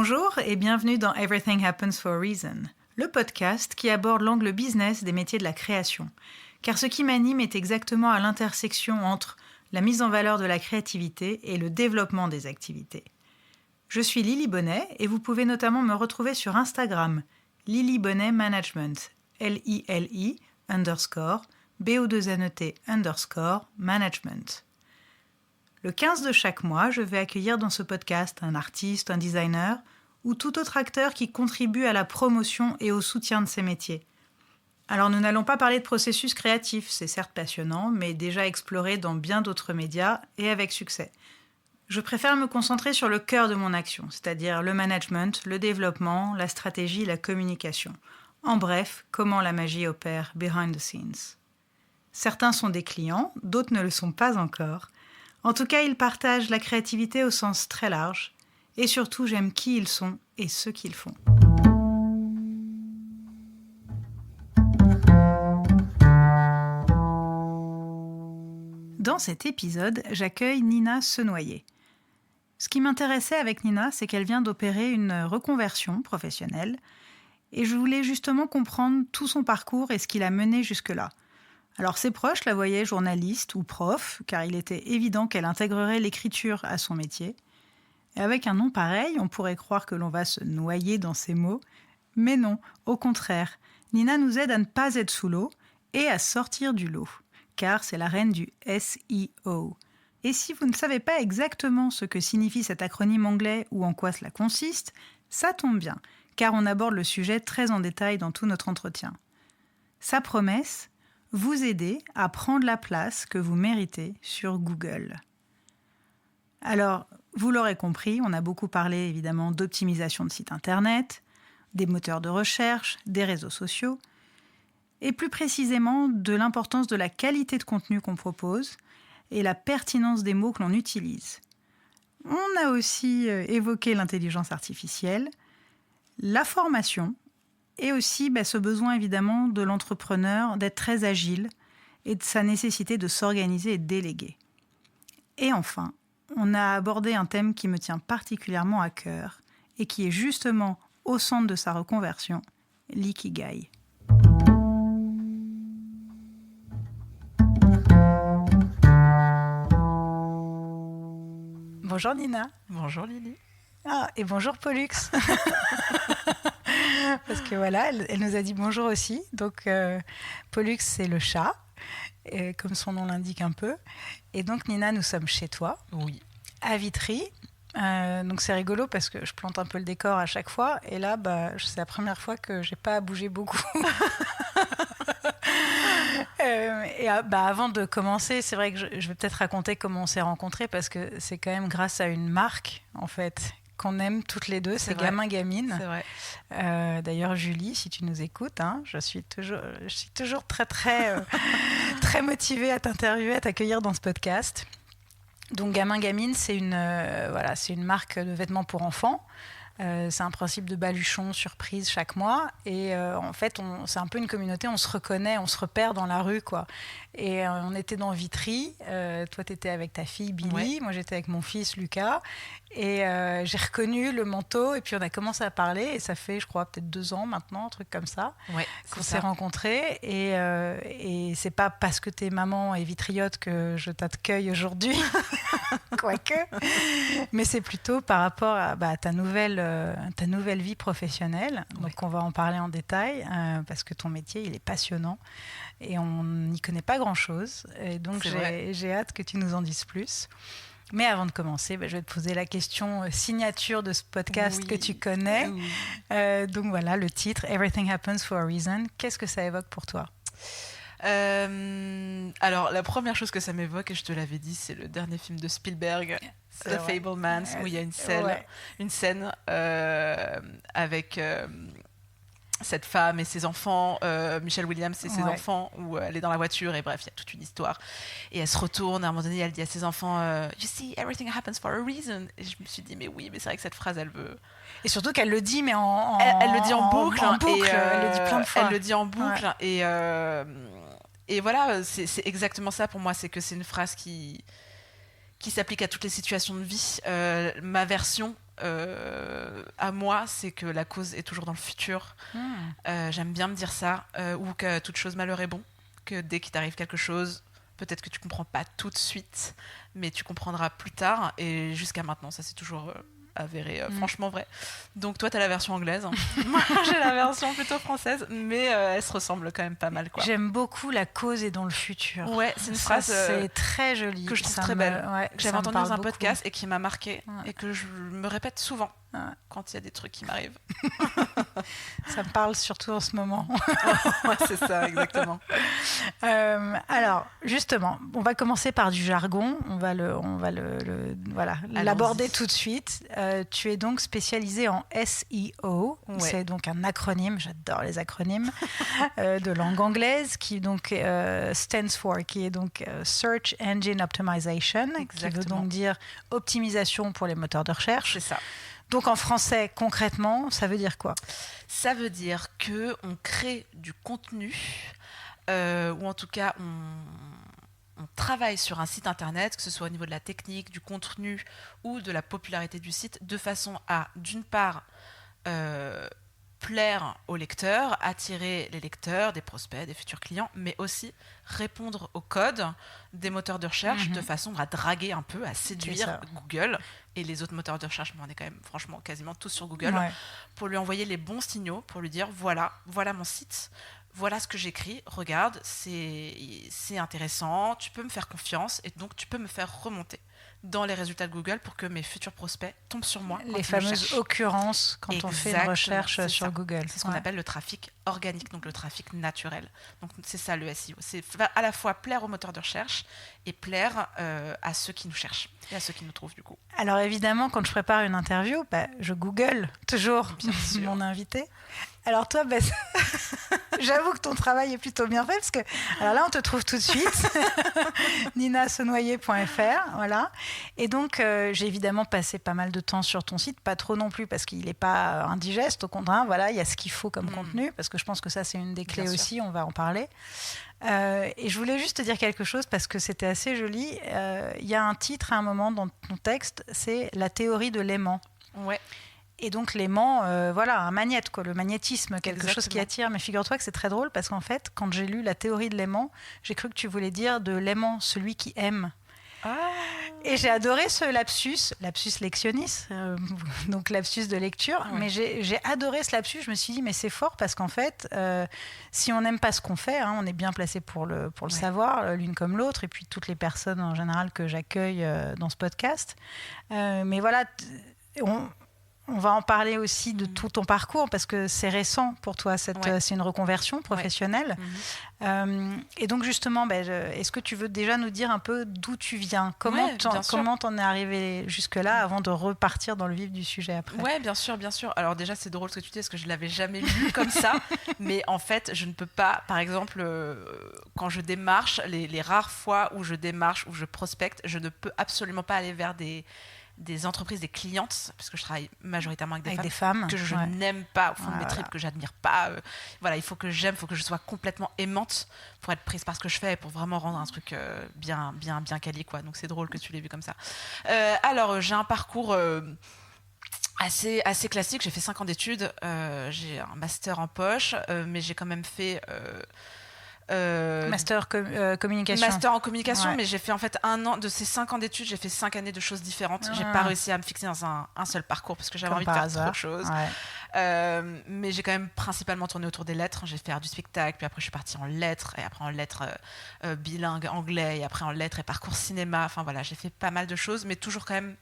Bonjour et bienvenue dans Everything Happens for a Reason, le podcast qui aborde l'angle business des métiers de la création. Car ce qui m'anime est exactement à l'intersection entre la mise en valeur de la créativité et le développement des activités. Je suis Lily Bonnet et vous pouvez notamment me retrouver sur Instagram, Lily Bonnet Management, LILI_BO2NET_management. Le 15 de chaque mois, je vais accueillir dans ce podcast un artiste, un designer ou tout autre acteur qui contribue à la promotion et au soutien de ces métiers. Alors nous n'allons pas parler de processus créatif, c'est certes passionnant, mais déjà exploré dans bien d'autres médias et avec succès. Je préfère me concentrer sur le cœur de mon action, c'est-à-dire le management, le développement, la stratégie, la communication. En bref, comment la magie opère behind the scenes. Certains sont des clients, d'autres ne le sont pas encore. En tout cas, ils partagent la créativité au sens très large. Et surtout, j'aime qui ils sont et ce qu'ils font. Dans cet épisode, j'accueille Nina Senoyer. Ce qui m'intéressait avec Nina, c'est qu'elle vient d'opérer une reconversion professionnelle. Et je voulais justement comprendre tout son parcours et ce qui l'a mené jusque-là. Alors ses proches la voyaient journaliste ou prof, car il était évident qu'elle intégrerait l'écriture à son métier. Et avec un nom pareil, on pourrait croire que l'on va se noyer dans ses mots. Mais non, au contraire, Nina nous aide à ne pas être sous l'eau et à sortir du lot, car c'est la reine du SEO. Et si vous ne savez pas exactement ce que signifie cet acronyme anglais ou en quoi cela consiste, ça tombe bien, car on aborde le sujet très en détail dans tout notre entretien. Sa promesse ? Vous aider à prendre la place que vous méritez sur Google. Alors, vous l'aurez compris, on a beaucoup parlé évidemment d'optimisation de sites internet, des moteurs de recherche, des réseaux sociaux, et plus précisément de l'importance de la qualité de contenu qu'on propose et la pertinence des mots que l'on utilise. On a aussi évoqué l'intelligence artificielle, la formation, et aussi ce besoin évidemment de l'entrepreneur d'être très agile et de sa nécessité de s'organiser et de déléguer. Et enfin, on a abordé un thème qui me tient particulièrement à cœur et qui est justement au centre de sa reconversion, l'ikigai. Bonjour Nina. Bonjour Lily. Ah, et bonjour Pollux. Parce que voilà, elle nous a dit bonjour aussi. Donc, Pollux, c'est le chat, comme son nom l'indique un peu. Et donc, Nina, nous sommes chez toi, Oui. à Vitry. Donc, c'est rigolo parce que je plante un peu le décor à chaque fois. Et là, c'est la première fois que j'ai pas à bouger beaucoup. Avant de commencer, c'est vrai que je vais peut-être raconter comment on s'est rencontrés parce que c'est quand même grâce à une marque, en fait, qu'on aime toutes les deux, c'est Gamin Gamine. C'est vrai. D'ailleurs, Julie, si tu nous écoutes, je suis toujours très, très, très motivée à t'interviewer, à t'accueillir dans ce podcast. Donc, Gamin Gamine, c'est une marque de vêtements pour enfants. C'est un principe de baluchon surprise chaque mois. Et en fait, c'est un peu une communauté, on se reconnaît, on se repère dans la rue, quoi. Et on était dans Vitry. Toi, tu étais avec ta fille Billy. Ouais. Moi, j'étais avec mon fils Lucas. Et j'ai reconnu le manteau. Et puis, on a commencé à parler. Et ça fait, je crois, peut-être 2 ans maintenant, un truc comme ça, qu'on s'est rencontrés. Et c'est pas parce que t'es maman et vitriote que je t'accueille aujourd'hui. Quoique. Mais c'est plutôt par rapport à ta nouvelle vie professionnelle. Donc, on va en parler en détail parce que ton métier, il est passionnant. Et on n'y connaît pas grand-chose. Et donc, j'ai hâte que tu nous en dises plus. Mais avant de commencer, je vais te poser la question signature de ce podcast que tu connais. Oui. Donc voilà, le titre, Everything Happens for a Reason. Qu'est-ce que ça évoque pour toi ? Alors, la première chose que ça m'évoque, et je te l'avais dit, c'est le dernier film de Spielberg, The Fabelmans, où il y a une scène avec... cette femme et ses enfants, Michelle Williams et ses enfants, où elle est dans la voiture, et bref, il y a toute une histoire. Et elle se retourne, à un moment donné, elle dit à ses enfants You see, everything happens for a reason. Et je me suis dit, mais oui, mais c'est vrai que cette phrase, elle veut... Et surtout qu'elle le dit, mais elle le dit en boucle. Elle le dit plein de fois. Elle le dit en boucle, et voilà, c'est exactement ça pour moi, c'est que c'est une phrase qui qui s'applique à toutes les situations de vie. Ma version à moi, c'est que la cause est toujours dans le futur. J'aime bien me dire ça, ou que toute chose malheur est bon, que dès qu'il t'arrive quelque chose, peut-être que tu comprends pas tout de suite, mais tu comprendras plus tard. Et jusqu'à maintenant, ça c'est toujours avéré, franchement vrai. Donc toi, t'as la version anglaise. Moi, j'ai la version plutôt française, mais elle se ressemble quand même pas mal, quoi. J'aime beaucoup la cause est dans le futur. Ouais, c'est une phrase c'est très joli. Que je trouve très belle. Que j'avais entendue dans un podcast et qui m'a marquée et que je me répète souvent quand il y a des trucs qui m'arrivent. Ça me parle surtout en ce moment. Ouais, c'est ça, exactement. Alors, justement, on va commencer par du jargon. On va l'aborder tout de suite. Tu es donc spécialisée en SEO. Ouais. C'est donc un acronyme, j'adore les acronymes, de langue anglaise qui donc stands for, qui est donc Search Engine Optimization, qui veut donc dire optimisation pour les moteurs de recherche. C'est ça. Donc en français, concrètement, ça veut dire quoi ? Ça veut dire qu'on crée du contenu, ou en tout cas on travaille sur un site internet, que ce soit au niveau de la technique, du contenu ou de la popularité du site, de façon à, d'une part, plaire aux lecteurs, attirer les lecteurs, des prospects, des futurs clients, mais aussi répondre aux codes des moteurs de recherche de façon à draguer un peu, à séduire Google et les autres moteurs de recherche, mais on est quand même franchement quasiment tous sur Google, pour lui envoyer les bons signaux, pour lui dire voilà mon site, voilà ce que j'écris, regarde, c'est intéressant, tu peux me faire confiance et donc tu peux me faire remonter dans les résultats de Google pour que mes futurs prospects tombent sur moi. Les fameuses occurrences quand on fait une recherche sur Google. C'est ce qu'on appelle le trafic organique, donc le trafic naturel. Donc c'est ça le SEO. C'est à la fois plaire aux moteurs de recherche et plaire à ceux qui nous cherchent et à ceux qui nous trouvent du coup. Alors évidemment, quand je prépare une interview, je Google toujours mon invité. Alors toi, j'avoue que ton travail est plutôt bien fait parce que alors là, on te trouve tout de suite, ninasenoyer.fr, voilà. Et donc, j'ai évidemment passé pas mal de temps sur ton site, pas trop non plus parce qu'il n'est pas indigeste, au contraire, voilà, il y a ce qu'il faut comme contenu, parce que je pense que ça, c'est une des clés aussi, on va en parler. Et je voulais juste te dire quelque chose parce que c'était assez joli. Il y a un titre à un moment dans ton texte, c'est la théorie de l'aimant. Ouais. Et donc l'aimant, un magnéte, quoi, le magnétisme, quelque chose qui attire. Mais figure-toi que c'est très drôle parce qu'en fait, quand j'ai lu la théorie de l'aimant, j'ai cru que tu voulais dire de l'aimant, celui qui aime. Et j'ai adoré ce lapsus lectionis, donc lapsus de lecture, mais j'ai adoré ce lapsus. Je me suis dit, mais c'est fort parce qu'en fait, si on n'aime pas ce qu'on fait, on est bien placé pour le savoir, l'une comme l'autre, et puis toutes les personnes en général que j'accueille dans ce podcast. Mais voilà, on va en parler aussi de tout ton parcours parce que c'est récent pour toi, c'est une reconversion professionnelle. Et donc justement, est-ce que tu veux déjà nous dire un peu d'où tu viens ? Comment t'en es arrivé jusque-là avant de repartir dans le vif du sujet après ? Oui, bien sûr. Alors déjà, c'est drôle ce que tu dis parce que je ne l'avais jamais lu comme ça. Mais en fait, je ne peux pas, par exemple, quand je démarche, les rares fois où je démarche, où je prospecte, je ne peux absolument pas aller vers des entreprises, des clientes, parce que je travaille majoritairement avec des femmes que je n'aime pas au fond de mes tripes, que j'admire pas. Il faut que j'aime, il faut que je sois complètement aimante pour être prise par ce que je fais et pour vraiment rendre un truc bien quali, quoi. Donc c'est drôle que tu l'aies vu comme ça. Alors, j'ai un parcours assez classique. J'ai fait 5 ans d'études, j'ai un master en poche, mais j'ai quand même fait... Master communication. Master en communication, mais j'ai fait en fait 1 an de ces 5 ans d'études, j'ai fait 5 années de choses différentes. J'ai pas réussi à me fixer dans un seul parcours parce que j'avais envie de faire trop de choses. Mais j'ai quand même principalement tourné autour des lettres. J'ai fait du spectacle, puis après je suis partie en lettres, et après en lettres bilingue anglais, et après en lettres et parcours cinéma. Enfin voilà, j'ai fait pas mal de choses, mais toujours quand même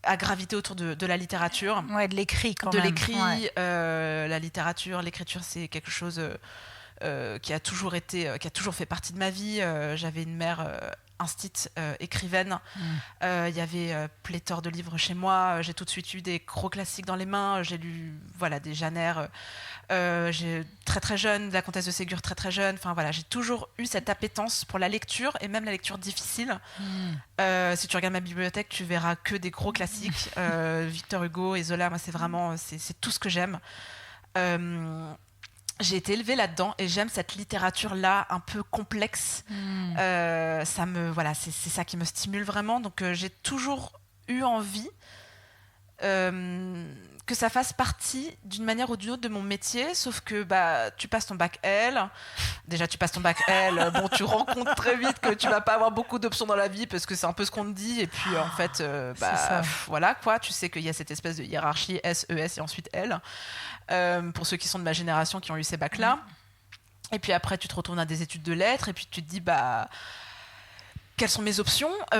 à graviter autour de la littérature. Ouais, de l'écrit quand même. De l'écrit, la littérature, l'écriture, c'est quelque chose qui a toujours fait partie de ma vie. J'avais une mère instite, écrivaine. Il y avait pléthore de livres chez moi. J'ai tout de suite eu des gros classiques dans les mains. J'ai lu des Janer j'ai très très jeune, de la Comtesse de Ségur très très jeune. Enfin voilà, j'ai toujours eu cette appétence pour la lecture et même la lecture difficile. Si tu regardes ma bibliothèque, tu verras que des gros classiques. Victor Hugo et Zola, moi c'est vraiment c'est tout ce que j'aime. j'ai été élevée là-dedans et j'aime cette littérature-là un peu complexe. C'est ça qui me stimule vraiment. Donc j'ai toujours eu envie que ça fasse partie d'une manière ou d'une autre de mon métier, sauf que tu passes ton bac L. Déjà, tu passes ton bac L, tu rencontres très vite que tu vas pas avoir beaucoup d'options dans la vie parce que c'est un peu ce qu'on te dit. Et puis, en fait, voilà quoi. Tu sais qu'il y a cette espèce de hiérarchie S, E, S et ensuite L. Pour ceux qui sont de ma génération qui ont eu ces bacs-là. Et puis après, tu te retournes à des études de lettres et puis tu te dis, quelles sont mes options ? Tout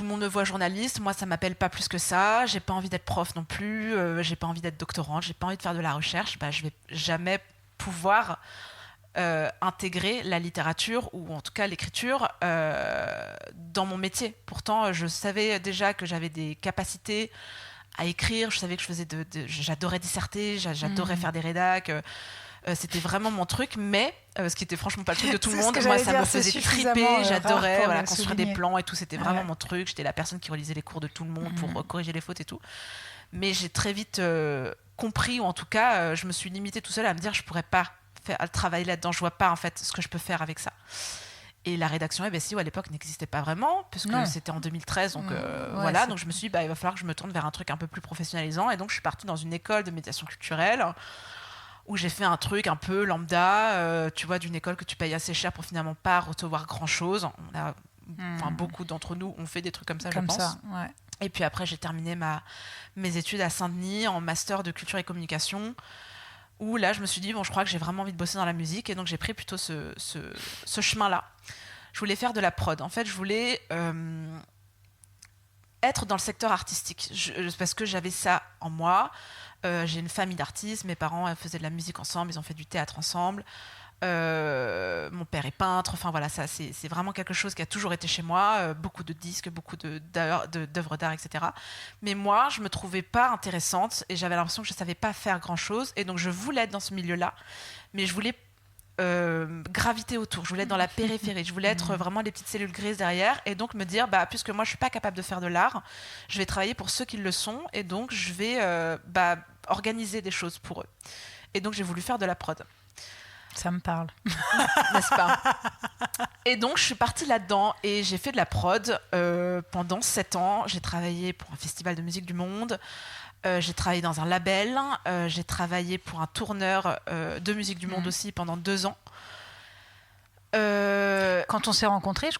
le monde me voit journaliste, moi ça m'appelle pas plus que ça, j'ai pas envie d'être prof non plus, j'ai pas envie d'être doctorante, j'ai pas envie de faire de la recherche, je vais jamais pouvoir intégrer la littérature ou en tout cas l'écriture dans mon métier. Pourtant je savais déjà que j'avais des capacités à écrire, je savais que j'adorais disserter, j'adorais faire des rédacs. C'était vraiment mon truc, mais ce qui était franchement pas le truc de tout le monde. Moi, ça me faisait triper, j'adorais construire des plans et tout, c'était vraiment mon truc. J'étais la personne qui relisait les cours de tout le monde pour corriger les fautes et tout. Mais j'ai très vite compris, ou en tout cas, je me suis limitée tout seul à me dire je pourrais pas travailler là-dedans, je vois pas en fait ce que je peux faire avec ça. Et la rédaction SEO à l'époque n'existait pas vraiment, puisque c'était en 2013, donc voilà. Donc je me suis dit, il va falloir que je me tourne vers un truc un peu plus professionnalisant. Et donc je suis partie dans une école de médiation culturelle où j'ai fait un truc un peu lambda, tu vois, d'une école que tu payes assez cher pour finalement pas recevoir grand-chose. Beaucoup d'entre nous ont fait des trucs comme ça, je pense. Et puis après, j'ai terminé mes études à Saint-Denis en master de culture et communication, où là, je me suis dit, je crois que j'ai vraiment envie de bosser dans la musique, et donc j'ai pris plutôt ce chemin-là. Je voulais faire de la prod. En fait, je voulais être dans le secteur artistique, parce que j'avais ça en moi. J'ai une famille d'artistes, mes parents faisaient de la musique ensemble, ils ont fait du théâtre ensemble. Mon père est peintre, enfin voilà, ça c'est vraiment quelque chose qui a toujours été chez moi, beaucoup de disques, beaucoup d'œuvres d'art, etc. Mais moi, je me trouvais pas intéressante et j'avais l'impression que je savais pas faire grand chose, et donc je voulais être dans ce milieu-là, mais je voulais graviter autour, je voulais être dans la périphérie, je voulais être vraiment les petites cellules grises derrière, et donc me dire puisque moi je suis pas capable de faire de l'art, je vais travailler pour ceux qui le sont, et donc je vais organiser des choses pour eux. Et donc j'ai voulu faire de la prod. Ça me parle. N'est-ce pas ? Et donc je suis partie là-dedans et j'ai fait de la prod pendant 7 ans. J'ai travaillé pour un festival de musique du monde, j'ai travaillé dans un label, j'ai travaillé pour un tourneur de musique du monde aussi pendant 2 ans. Quand on s'est rencontrés,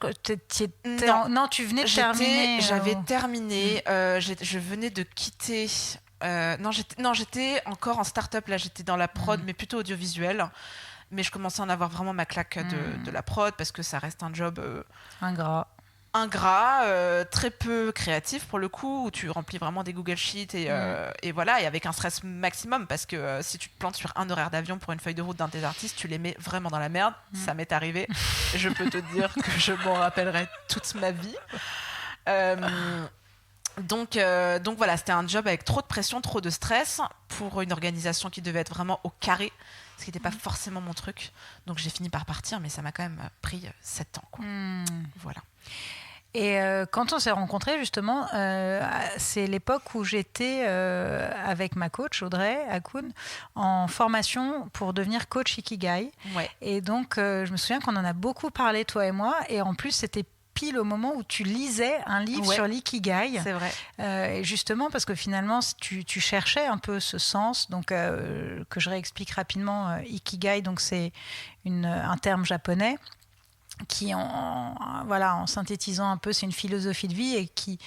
non, tu venais de terminer. J'avais terminé, je venais de quitter. J'étais encore en start-up, là j'étais dans la prod, mais plutôt audiovisuel. Mais je commençais à en avoir vraiment ma claque de la prod, parce que ça reste un job ingrat, très peu créatif pour le coup, où tu remplis vraiment des Google Sheets et voilà, et avec un stress maximum, parce que si tu te plantes sur un horaire d'avion pour une feuille de route d'un de tes artistes, tu les mets vraiment dans la merde. Ça m'est arrivé, je peux te dire que je m'en rappellerai toute ma vie. Donc voilà, c'était un job avec trop de pression, trop de stress, pour une organisation qui devait être vraiment au carré, ce qui n'était pas forcément mon truc. Donc j'ai fini par partir, mais ça m'a quand même pris 7 ans, quoi. Voilà. Et quand on s'est rencontrés, justement, c'est l'époque où j'étais avec ma coach, Audrey Hakoun, en formation pour devenir coach Ikigai. Ouais. Et donc, je me souviens qu'on en a beaucoup parlé, toi et moi. Et en plus, c'était pile au moment où tu lisais un livre sur l'ikigai. C'est vrai. Et justement, parce que finalement, tu cherchais un peu ce sens. Donc, que je réexplique rapidement, ikigai, donc c'est un terme japonais qui, en synthétisant un peu, c'est une philosophie de vie et qui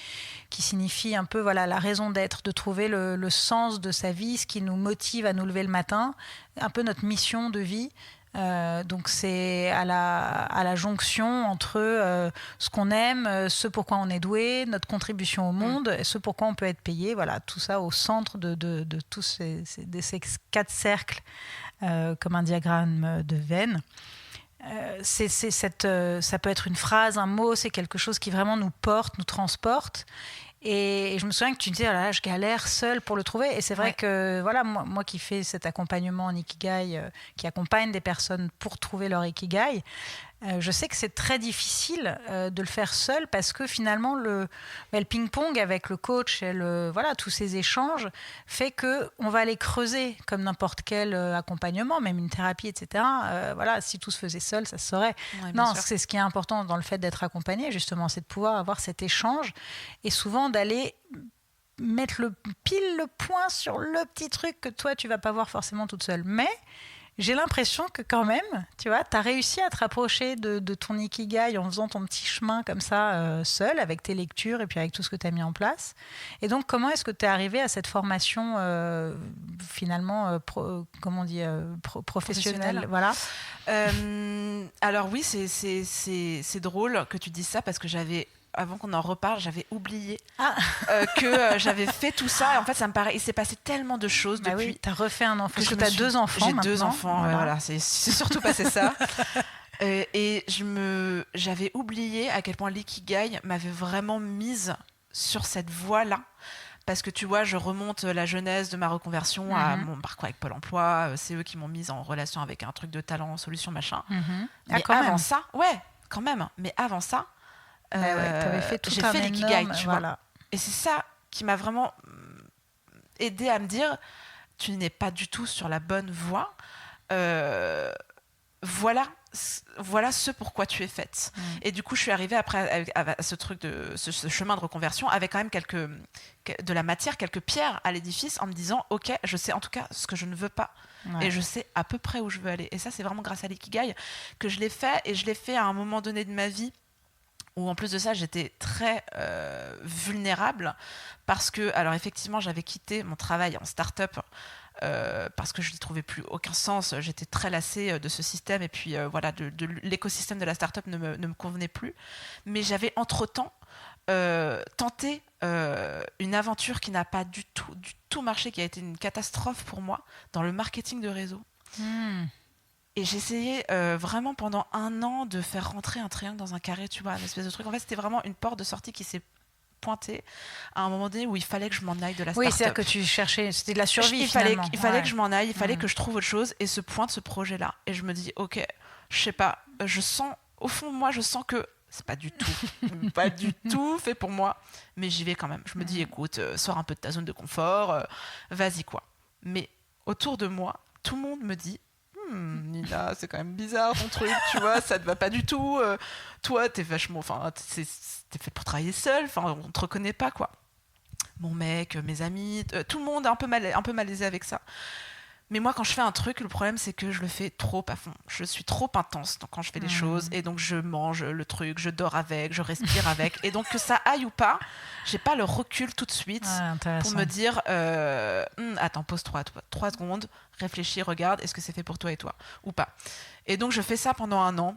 signifie un peu la raison d'être, de trouver le sens de sa vie, ce qui nous motive à nous lever le matin, un peu notre mission de vie. Donc c'est à la jonction entre ce qu'on aime, ce pourquoi on est doué, notre contribution au monde, et ce pourquoi on peut être payé. Voilà, tout ça au centre de tous ces 4 cercles, comme un diagramme de Venn. Ça peut être une phrase, un mot, c'est quelque chose qui vraiment nous porte, nous transporte. Et je me souviens que tu disais, là, je galère seule pour le trouver. Et c'est vrai que moi qui fais cet accompagnement en Ikigai, qui accompagne des personnes pour trouver leur Ikigai, Je sais que c'est très difficile de le faire seul parce que finalement le ping-pong avec le coach et tous ces échanges fait qu'on va aller creuser comme n'importe quel accompagnement, même une thérapie, etc. Si tout se faisait seul, ça se saurait. Ouais, non, sûr. c'est ce qui est important dans le fait d'être accompagné, justement, c'est de pouvoir avoir cet échange et souvent d'aller mettre pile le point sur le petit truc que toi, tu vas pas voir forcément toute seule. Mais j'ai l'impression que quand même, tu vois, tu as réussi à te rapprocher de ton ikigai en faisant ton petit chemin comme ça, seul, avec tes lectures et puis avec tout ce que tu as mis en place. Et donc, comment est-ce que tu es arrivé à cette formation finalement, professionnelle, voilà. Alors oui, c'est drôle que tu dises ça parce que avant qu'on en reparle, j'avais oublié que j'avais fait tout ça. Et en fait, ça me paraît, il s'est passé tellement de choses depuis. Oui, tu as refait un enfant. Parce que tu as 2 enfants. J'ai 2 enfants, voilà. C'est surtout passé ça. Et j'avais oublié à quel point l'ikigai m'avait vraiment mise sur cette voie-là. Parce que tu vois, je remonte la genèse de ma reconversion à mon parcours avec Pôle emploi. C'est eux qui m'ont mise en relation avec un truc de talent, solution, machin. Mais avant ça, quand même. Mais avant ça, j'ai fait l'ikigai, tu vois. Et c'est ça qui m'a vraiment aidé à me dire, tu n'es pas du tout sur la bonne voie. Voilà ce pourquoi tu es faite. Et du coup, je suis arrivée après à ce truc ce chemin de reconversion avec quand même de la matière, quelques pierres à l'édifice, en me disant, ok, je sais en tout cas ce que je ne veux pas. Et je sais à peu près où je veux aller. Et ça, c'est vraiment grâce à l'ikigai que je l'ai fait. Et je l'ai fait à un moment donné de ma vie où en plus de ça, j'étais très vulnérable parce que, alors effectivement, j'avais quitté mon travail en start-up parce que je n'y trouvais plus aucun sens. J'étais très lassée de ce système et puis de l'écosystème de la start-up ne me convenait plus. Mais j'avais entre-temps tenté une aventure qui n'a pas du tout marché, qui a été une catastrophe pour moi dans le marketing de réseau. Et j'essayais vraiment pendant 1 an de faire rentrer un triangle dans un carré, tu vois, une espèce de truc. En fait, c'était vraiment une porte de sortie qui s'est pointée à un moment donné où il fallait que je m'en aille de la start-up. Oui, c'est-à-dire que tu cherchais, c'était de la survie il fallait que je m'en aille, il fallait que je trouve autre chose et se pointe ce projet-là. Et je me dis, ok, je sais pas, je sens, au fond de moi, je sens que c'est pas du tout fait pour moi, mais j'y vais quand même. Je me dis, écoute, sors un peu de ta zone de confort, vas-y quoi. Mais autour de moi, tout le monde me dit, Nina, c'est quand même bizarre ton truc, tu vois, ça te va pas du tout. Toi, t'es vachement, t'es faite pour travailler seule, on te reconnaît pas quoi. Mon mec, mes amis, tout le monde est un peu malaisé avec ça. Mais moi, quand je fais un truc, le problème, c'est que je le fais trop à fond. Je suis trop intense quand je fais des choses. Et donc, je mange le truc, je dors avec, je respire avec. Et donc, que ça aille ou pas, j'ai pas le recul tout de suite pour me dire attends, pose 3 secondes, réfléchis, regarde, est-ce que c'est fait pour toi et toi ou pas. Et donc, je fais ça pendant 1 an.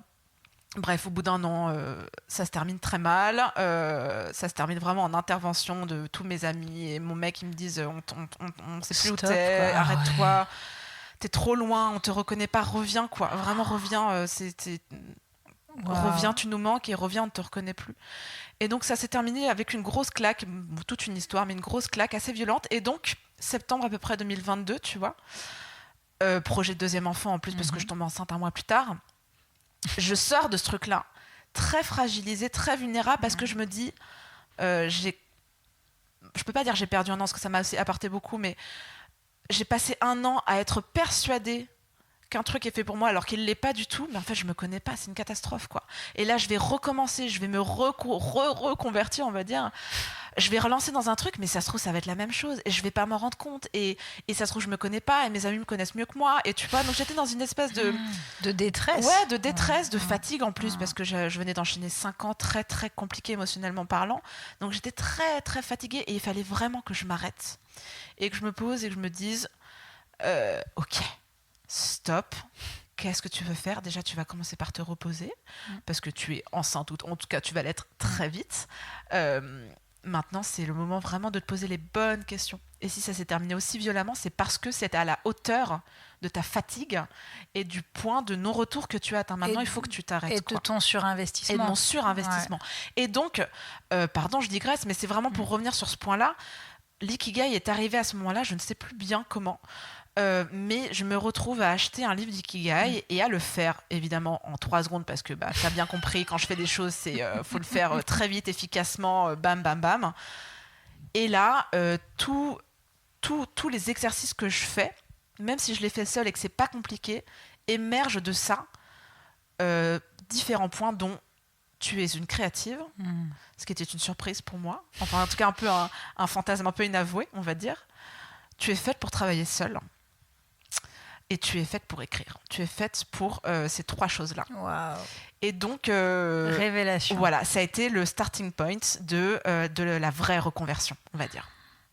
Bref, au bout d'1 an, ça se termine très mal. Ça se termine vraiment en intervention de tous mes amis et mon mec, ils me disent on sait plus où t'es, arrête-toi, t'es trop loin, on te reconnaît pas, reviens quoi, vraiment reviens, reviens, tu nous manques et reviens, on ne te reconnaît plus. Et donc ça s'est terminé avec une grosse claque, toute une histoire, mais une grosse claque assez violente. Et donc, septembre à peu près 2022, tu vois, projet de 2e enfant en plus parce que je tombe enceinte 1 mois plus tard. Je sors de ce truc-là, très fragilisée, très vulnérable, parce que je me dis, je peux pas dire j'ai perdu 1 an, parce que ça m'a aussi apporté beaucoup, mais j'ai passé 1 an à être persuadée qu'un truc est fait pour moi alors qu'il l'est pas du tout, mais en fait je me connais pas, c'est une catastrophe quoi. Et là je vais recommencer, je vais me reconvertir, on va dire. Je vais relancer dans un truc, mais ça se trouve ça va être la même chose et je vais pas m'en rendre compte et ça se trouve je me connais pas et mes amis me connaissent mieux que moi et tu vois, donc j'étais dans une espèce de détresse. Ouais, de détresse, de fatigue en plus parce que je venais d'enchaîner 5 ans très très compliqués émotionnellement parlant, donc j'étais très très fatiguée et il fallait vraiment que je m'arrête et que je me pose et que je me dise ok, stop, qu'est-ce que tu veux faire? Déjà, tu vas commencer par te reposer parce que tu es enceinte, ou en tout cas, tu vas l'être très vite. Maintenant, c'est le moment vraiment de te poser les bonnes questions. Et si ça s'est terminé aussi violemment, c'est parce que c'était à la hauteur de ta fatigue et du point de non-retour que tu as atteint. Maintenant, il faut que tu t'arrêtes. Et de ton surinvestissement. Et de mon surinvestissement. Ouais. Et donc, pardon, je digresse, mais c'est vraiment pour revenir sur ce point-là. L'ikigai est arrivé à ce moment-là, je ne sais plus bien comment. Mais je me retrouve à acheter un livre d'ikigai et à le faire, évidemment, en 3 secondes, parce que tu as bien compris, quand je fais des choses, faut le faire très vite, efficacement, bam, bam, bam. Et là, tous les exercices que je fais, même si je les fais seule et que c'est pas compliqué, émergent de ça différents points, dont tu es une créative, ce qui était une surprise pour moi. Enfin, en tout cas, un peu un fantasme un peu inavoué, on va dire. Tu es faite pour travailler seule. Et tu es faite pour écrire. Tu es faite pour ces 3 choses-là. Wow. Et donc... révélation. Voilà, ça a été le starting point de la vraie reconversion, on va dire.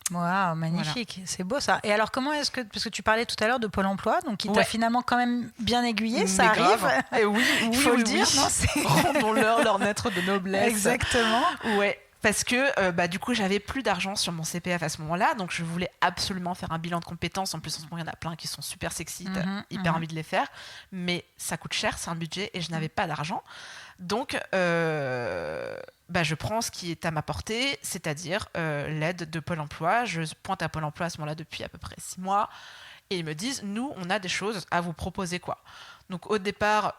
Waouh, magnifique, voilà. C'est beau ça. Et alors comment est-ce que, parce que tu parlais tout à l'heure de Pôle emploi, donc qui t'a finalement quand même bien aiguillé, ça arrive. Et oui, faut le dire, non, rendons-leur leur lettre de noblesse. Exactement. Ouais. Parce que du coup, j'avais plus d'argent sur mon CPF à ce moment-là, donc je voulais absolument faire un bilan de compétences. En plus, en ce moment, il y en a plein qui sont super sexy, hyper envie de les faire, mais ça coûte cher, c'est un budget, et je n'avais pas d'argent. Donc, je prends ce qui est à ma portée, c'est-à-dire l'aide de Pôle emploi. Je pointe à Pôle emploi à ce moment-là depuis à peu près 6 mois, et ils me disent, nous, on a des choses à vous proposer, quoi. Donc au départ,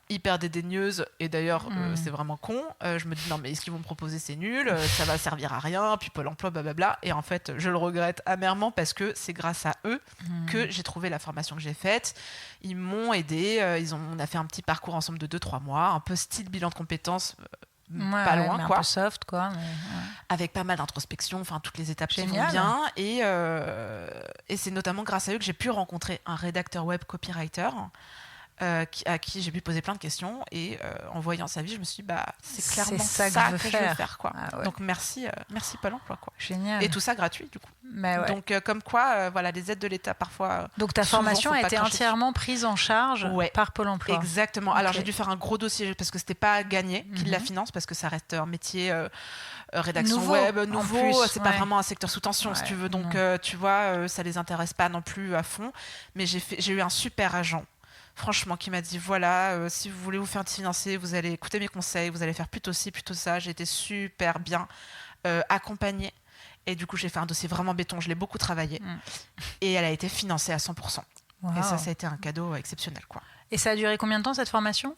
hyper dédaigneuse, et d'ailleurs c'est vraiment con, je me dis non mais ce qu'ils vont me proposer c'est nul, ça va servir à rien, puis Pôle emploi blablabla, et en fait je le regrette amèrement parce que c'est grâce à eux que j'ai trouvé la formation que j'ai faite. Ils m'ont aidé, on a fait un petit parcours ensemble de 2-3 mois, un peu style bilan de compétences, pas loin quoi, un peu soft quoi, avec pas mal d'introspection, enfin toutes les étapes qui vont bien, et c'est notamment grâce à eux que j'ai pu rencontrer un rédacteur web copywriter à qui j'ai pu poser plein de questions, et en voyant sa vie je me suis dit c'est clairement ça que je veux faire quoi. Donc merci Pôle emploi quoi. Génial. Et tout ça gratuit du coup. Donc comme quoi les aides de l'État parfois. Donc ta formation a été entièrement prise en charge par Pôle emploi. Exactement. Alors j'ai dû faire un gros dossier parce que c'était pas gagné qu'ils la financent, parce que ça reste un métier rédaction web nouveau, c'est pas vraiment un secteur sous tension si tu veux, donc tu vois ça les intéresse pas non plus à fond, mais j'ai eu un super agent franchement qui m'a dit voilà, si vous voulez vous faire financer, vous allez écouter mes conseils, vous allez faire plutôt ci, plutôt ça. J'ai été super bien accompagnée, et du coup j'ai fait un dossier vraiment béton, je l'ai beaucoup travaillé, et elle a été financée à 100%. Wow. Et ça a été un cadeau exceptionnel quoi. Et ça a duré combien de temps cette formation ?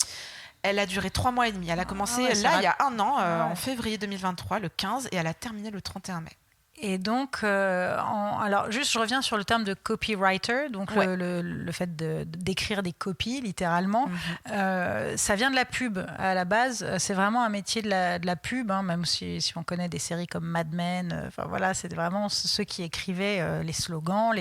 Elle a duré 3 mois et demi. Elle a commencé il y a 1 an, en février 2023, le 15, et elle a terminé le 31 mai. Et donc, alors juste je reviens sur le terme de copywriter, donc le fait d'écrire des copies littéralement. Ça vient de la pub à la base, c'est vraiment un métier de la pub, même si on connaît des séries comme Mad Men, c'était vraiment ceux qui écrivaient les slogans,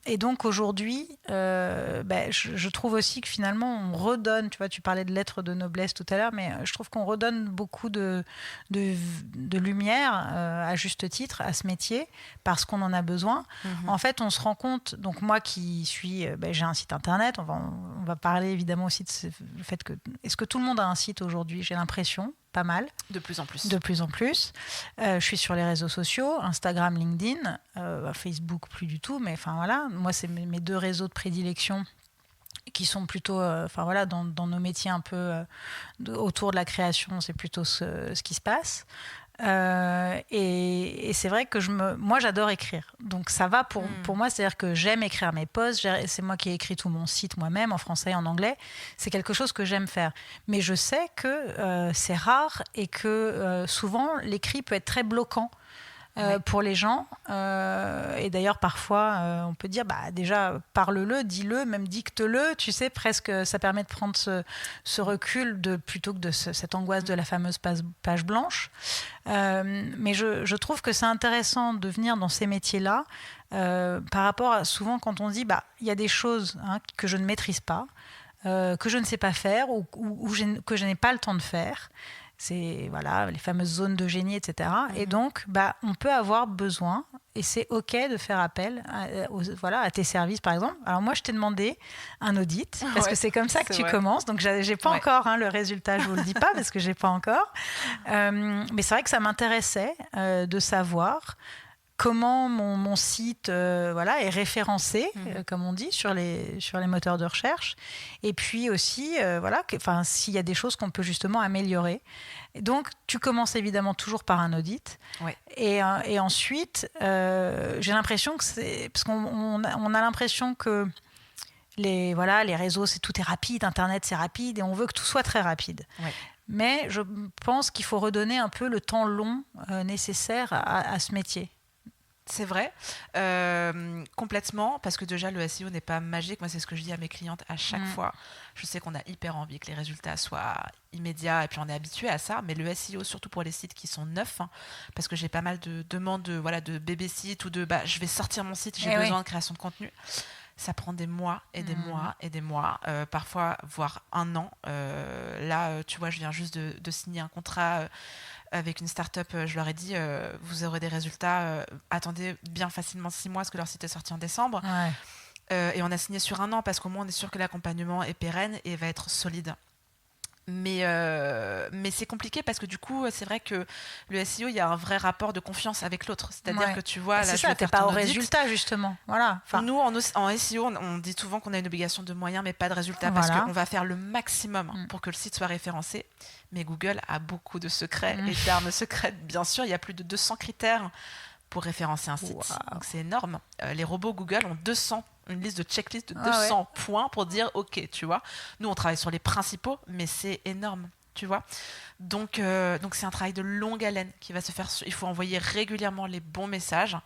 et donc aujourd'hui, je trouve aussi que finalement on redonne, tu vois, tu parlais de lettres de noblesse tout à l'heure, mais je trouve qu'on redonne beaucoup de lumière, à juste titre, à ce métier, parce qu'on en a besoin. En fait, on se rend compte, donc moi qui suis, j'ai un site internet, on va parler évidemment aussi de le fait que, est-ce que tout le monde a un site aujourd'hui ? J'ai l'impression, pas mal. De plus en plus. De plus en plus. Je suis sur les réseaux sociaux, Instagram, LinkedIn, Facebook plus du tout, mais moi c'est mes 2 réseaux de prédilection qui sont plutôt dans nos métiers un peu autour de la création, c'est plutôt ce qui se passe. Et c'est vrai que moi j'adore écrire, donc ça va pour moi, c'est-à-dire que j'aime écrire mes posts, c'est moi qui ai écrit tout mon site moi-même en français et en anglais, c'est quelque chose que j'aime faire, mais je sais que c'est rare et que souvent l'écrit peut être très bloquant pour les gens, et d'ailleurs parfois on peut dire déjà parle-le, dis-le, même dicte-le, tu sais, presque ça permet de prendre ce recul plutôt que de cette angoisse de la fameuse page blanche, mais je trouve que c'est intéressant de venir dans ces métiers-là par rapport à souvent quand on dit il y a des choses que je ne maîtrise pas, que je ne sais pas faire ou que je n'ai pas le temps de faire. C'est les fameuses zones de génie, etc. Et donc, on peut avoir besoin, et c'est OK de faire appel à tes services, par exemple. Alors moi, je t'ai demandé un audit, parce que c'est comme ça que tu commences. Donc, j'ai pas encore le résultat, je vous le dis pas, parce que j'ai pas encore. Mais c'est vrai que ça m'intéressait de savoir comment mon site est référencé, comme on dit, sur les moteurs de recherche. Et puis aussi, s'il y a des choses qu'on peut justement améliorer. Donc, tu commences évidemment toujours par un audit. Ouais. Et ensuite, j'ai l'impression que c'est... Parce qu'on a l'impression que les réseaux, tout est rapide, Internet, c'est rapide, et on veut que tout soit très rapide. Ouais. Mais je pense qu'il faut redonner un peu le temps long nécessaire à ce métier. C'est vrai, complètement, parce que déjà le SEO n'est pas magique. Moi, c'est ce que je dis à mes clientes à chaque fois. Je sais qu'on a hyper envie que les résultats soient immédiats et puis on est habitué à ça, mais le SEO, surtout pour les sites qui sont neufs, parce que j'ai pas mal de demandes de bébé sites ou de je vais sortir mon site, j'ai besoin de création de contenu. Ça prend des mois et des mois et des mois, parfois voire un an. Là, tu vois, je viens juste de signer un contrat avec une start-up. Je leur ai dit, vous aurez des résultats, attendez bien facilement 6 mois, parce que leur site est sorti en décembre. Ouais. Et on a signé sur un an, parce qu'au moins on est sûr que l'accompagnement est pérenne et va être solide. Mais c'est compliqué, parce que du coup, c'est vrai que le SEO, il y a un vrai rapport de confiance avec l'autre. C'est-à-dire que tu vois, là, je vais faire ton audit. Au résultat, justement. Voilà. Nous, en SEO, on dit souvent qu'on a une obligation de moyens, mais pas de résultats, parce qu'on va faire le maximum pour que le site soit référencé. Mais Google a beaucoup de secrets et d'armes secrètes. Bien sûr, il y a plus de 200 critères pour référencer un site. Wow. Donc c'est énorme. Les robots Google ont une liste de checklist de 200 points pour dire OK, tu vois. Nous, on travaille sur les principaux, mais c'est énorme, tu vois. Donc c'est un travail de longue haleine qui va se faire. Il faut envoyer régulièrement les bons messages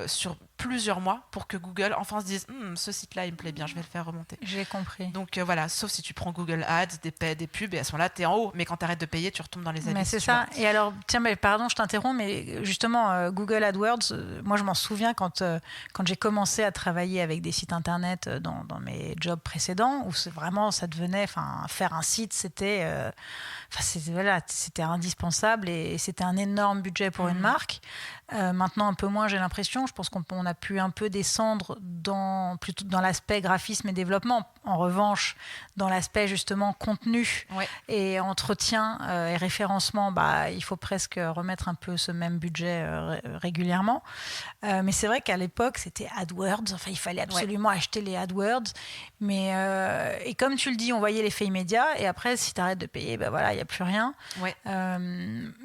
sur plusieurs mois pour que Google enfin se dise ce site-là, il me plaît bien, je vais le faire remonter. J'ai compris. Donc voilà, sauf si tu prends Google Ads, des pubs, et à ce moment-là, tu es en haut. Mais quand tu arrêtes de payer, tu retombes dans les abysses. Mais c'est ça. Et alors, tiens, pardon, je t'interromps, mais justement, Google AdWords, moi, je m'en souviens quand j'ai commencé à travailler avec des sites Internet dans mes jobs précédents, où ça devenait, faire un site, c'était indispensable et c'était un énorme budget pour une marque. Maintenant, un peu moins, j'ai l'impression. Je pense qu'on a pu un peu descendre plutôt dans l'aspect graphisme et développement. En revanche, dans l'aspect justement contenu et entretien et référencement, il faut presque remettre un peu ce même budget régulièrement. Mais c'est vrai qu'à l'époque, c'était AdWords. Enfin, il fallait absolument acheter les AdWords. Mais, et comme tu le dis, on voyait l'effet immédiat. Et après, si tu arrêtes de payer, il n'y a plus rien.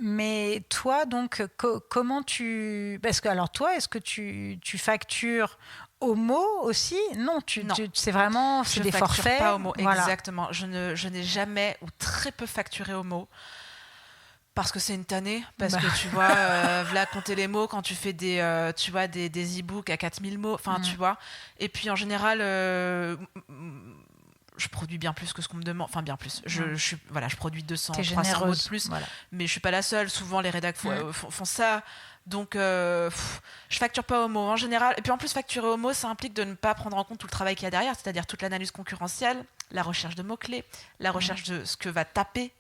Mais toi, donc, comment tu... Parce que, alors toi, est-ce que tu factures au mot aussi? Non, c'est vraiment des forfaits. Je ne facture pas au mot, exactement. Je n'ai jamais ou très peu facturé au mot. Parce que c'est une tannée, parce que tu vois, voilà, compter les mots quand tu fais des e-books à 4000 mots, tu vois. Et puis en général, je produis bien plus que ce qu'on me demande, bien plus. Je produis 200, 300 mots de plus, mais je suis pas la seule. Souvent, les rédacs font ça. Donc, je facture pas au mot en général. Et puis en plus, facturer au mot, ça implique de ne pas prendre en compte tout le travail qu'il y a derrière, c'est-à-dire toute l'analyse concurrentielle, la recherche de mots-clés, la recherche de ce que va taper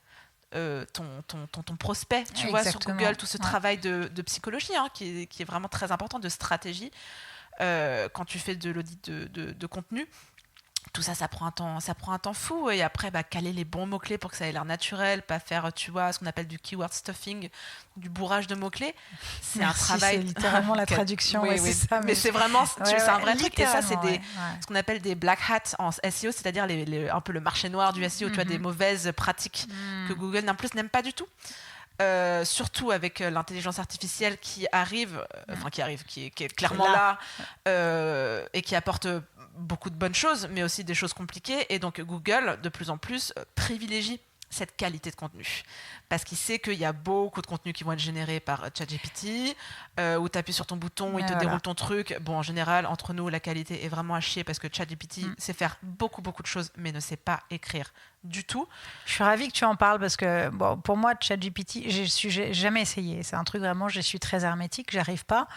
ton prospect, tu vois, sur Google, tout ce travail de psychologie qui est vraiment très important, de stratégie, quand tu fais de l'audit de contenu. Tout ça, ça prend un temps fou. Et après, caler les bons mots-clés pour que ça ait l'air naturel, pas faire, tu vois, ce qu'on appelle du keyword stuffing, du bourrage de mots-clés. C'est un travail... C'est littéralement la traduction. C'est ça, mais c'est vraiment... c'est un vrai truc. Et ça, c'est ce qu'on appelle des black hats en SEO, c'est-à-dire un peu le marché noir du SEO, tu vois, des mauvaises pratiques que Google, en plus, n'aime pas du tout. Surtout avec l'intelligence artificielle qui arrive, qui est clairement là et qui apporte beaucoup de bonnes choses, mais aussi des choses compliquées. Et donc Google, de plus en plus, privilégie cette qualité de contenu. Parce qu'il sait qu'il y a beaucoup de contenus qui vont être générés par ChatGPT, où tu appuies sur ton bouton, il te déroule ton truc. Bon, en général, entre nous, la qualité est vraiment à chier parce que ChatGPT sait faire beaucoup de choses, mais ne sait pas écrire du tout. Je suis ravie que tu en parles parce que pour moi, ChatGPT, j'ai jamais essayé. C'est un truc vraiment, je suis très hermétique, j'arrive pas.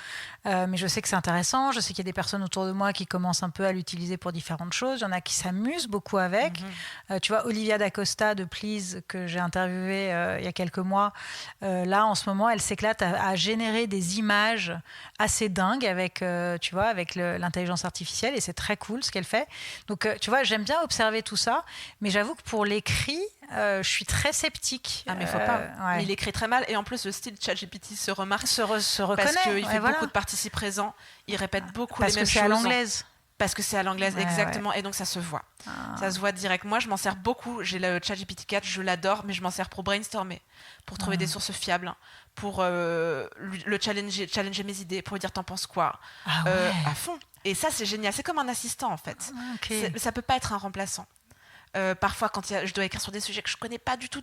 Mais je sais que c'est intéressant. Je sais qu'il y a des personnes autour de moi qui commencent un peu à l'utiliser pour différentes choses. Il y en a qui s'amusent beaucoup avec. Tu vois, Olivia D'Acosta de Please, que j'ai interviewée il y a quelques mois, là, en ce moment, elle s'éclate à générer des images assez dingues avec l'intelligence artificielle et c'est très cool ce qu'elle fait. Donc, tu vois, j'aime bien observer tout ça, mais j'avoue que pour l'écrit, je suis très sceptique. Ah, mais faut pas. Ouais. Il écrit très mal. Et en plus, le style ChatGPT se remarque. Se reconnaît. Parce qu'il fait beaucoup de participes présents. Il répète beaucoup les mêmes choses. Parce que c'est à l'anglaise. Parce que c'est à l'anglaise, exactement. Ouais. Et donc, ça se voit. Ça se voit direct. Moi, je m'en sers beaucoup. J'ai le ChatGPT 4, je l'adore, mais je m'en sers pour brainstormer, pour trouver des sources fiables, pour le challenger mes idées, pour lui dire t'en penses quoi, à fond. Et ça, c'est génial. C'est comme un assistant, en fait. Ça peut pas être un remplaçant. Parfois, quand je dois écrire sur des sujets que je connais pas du tout,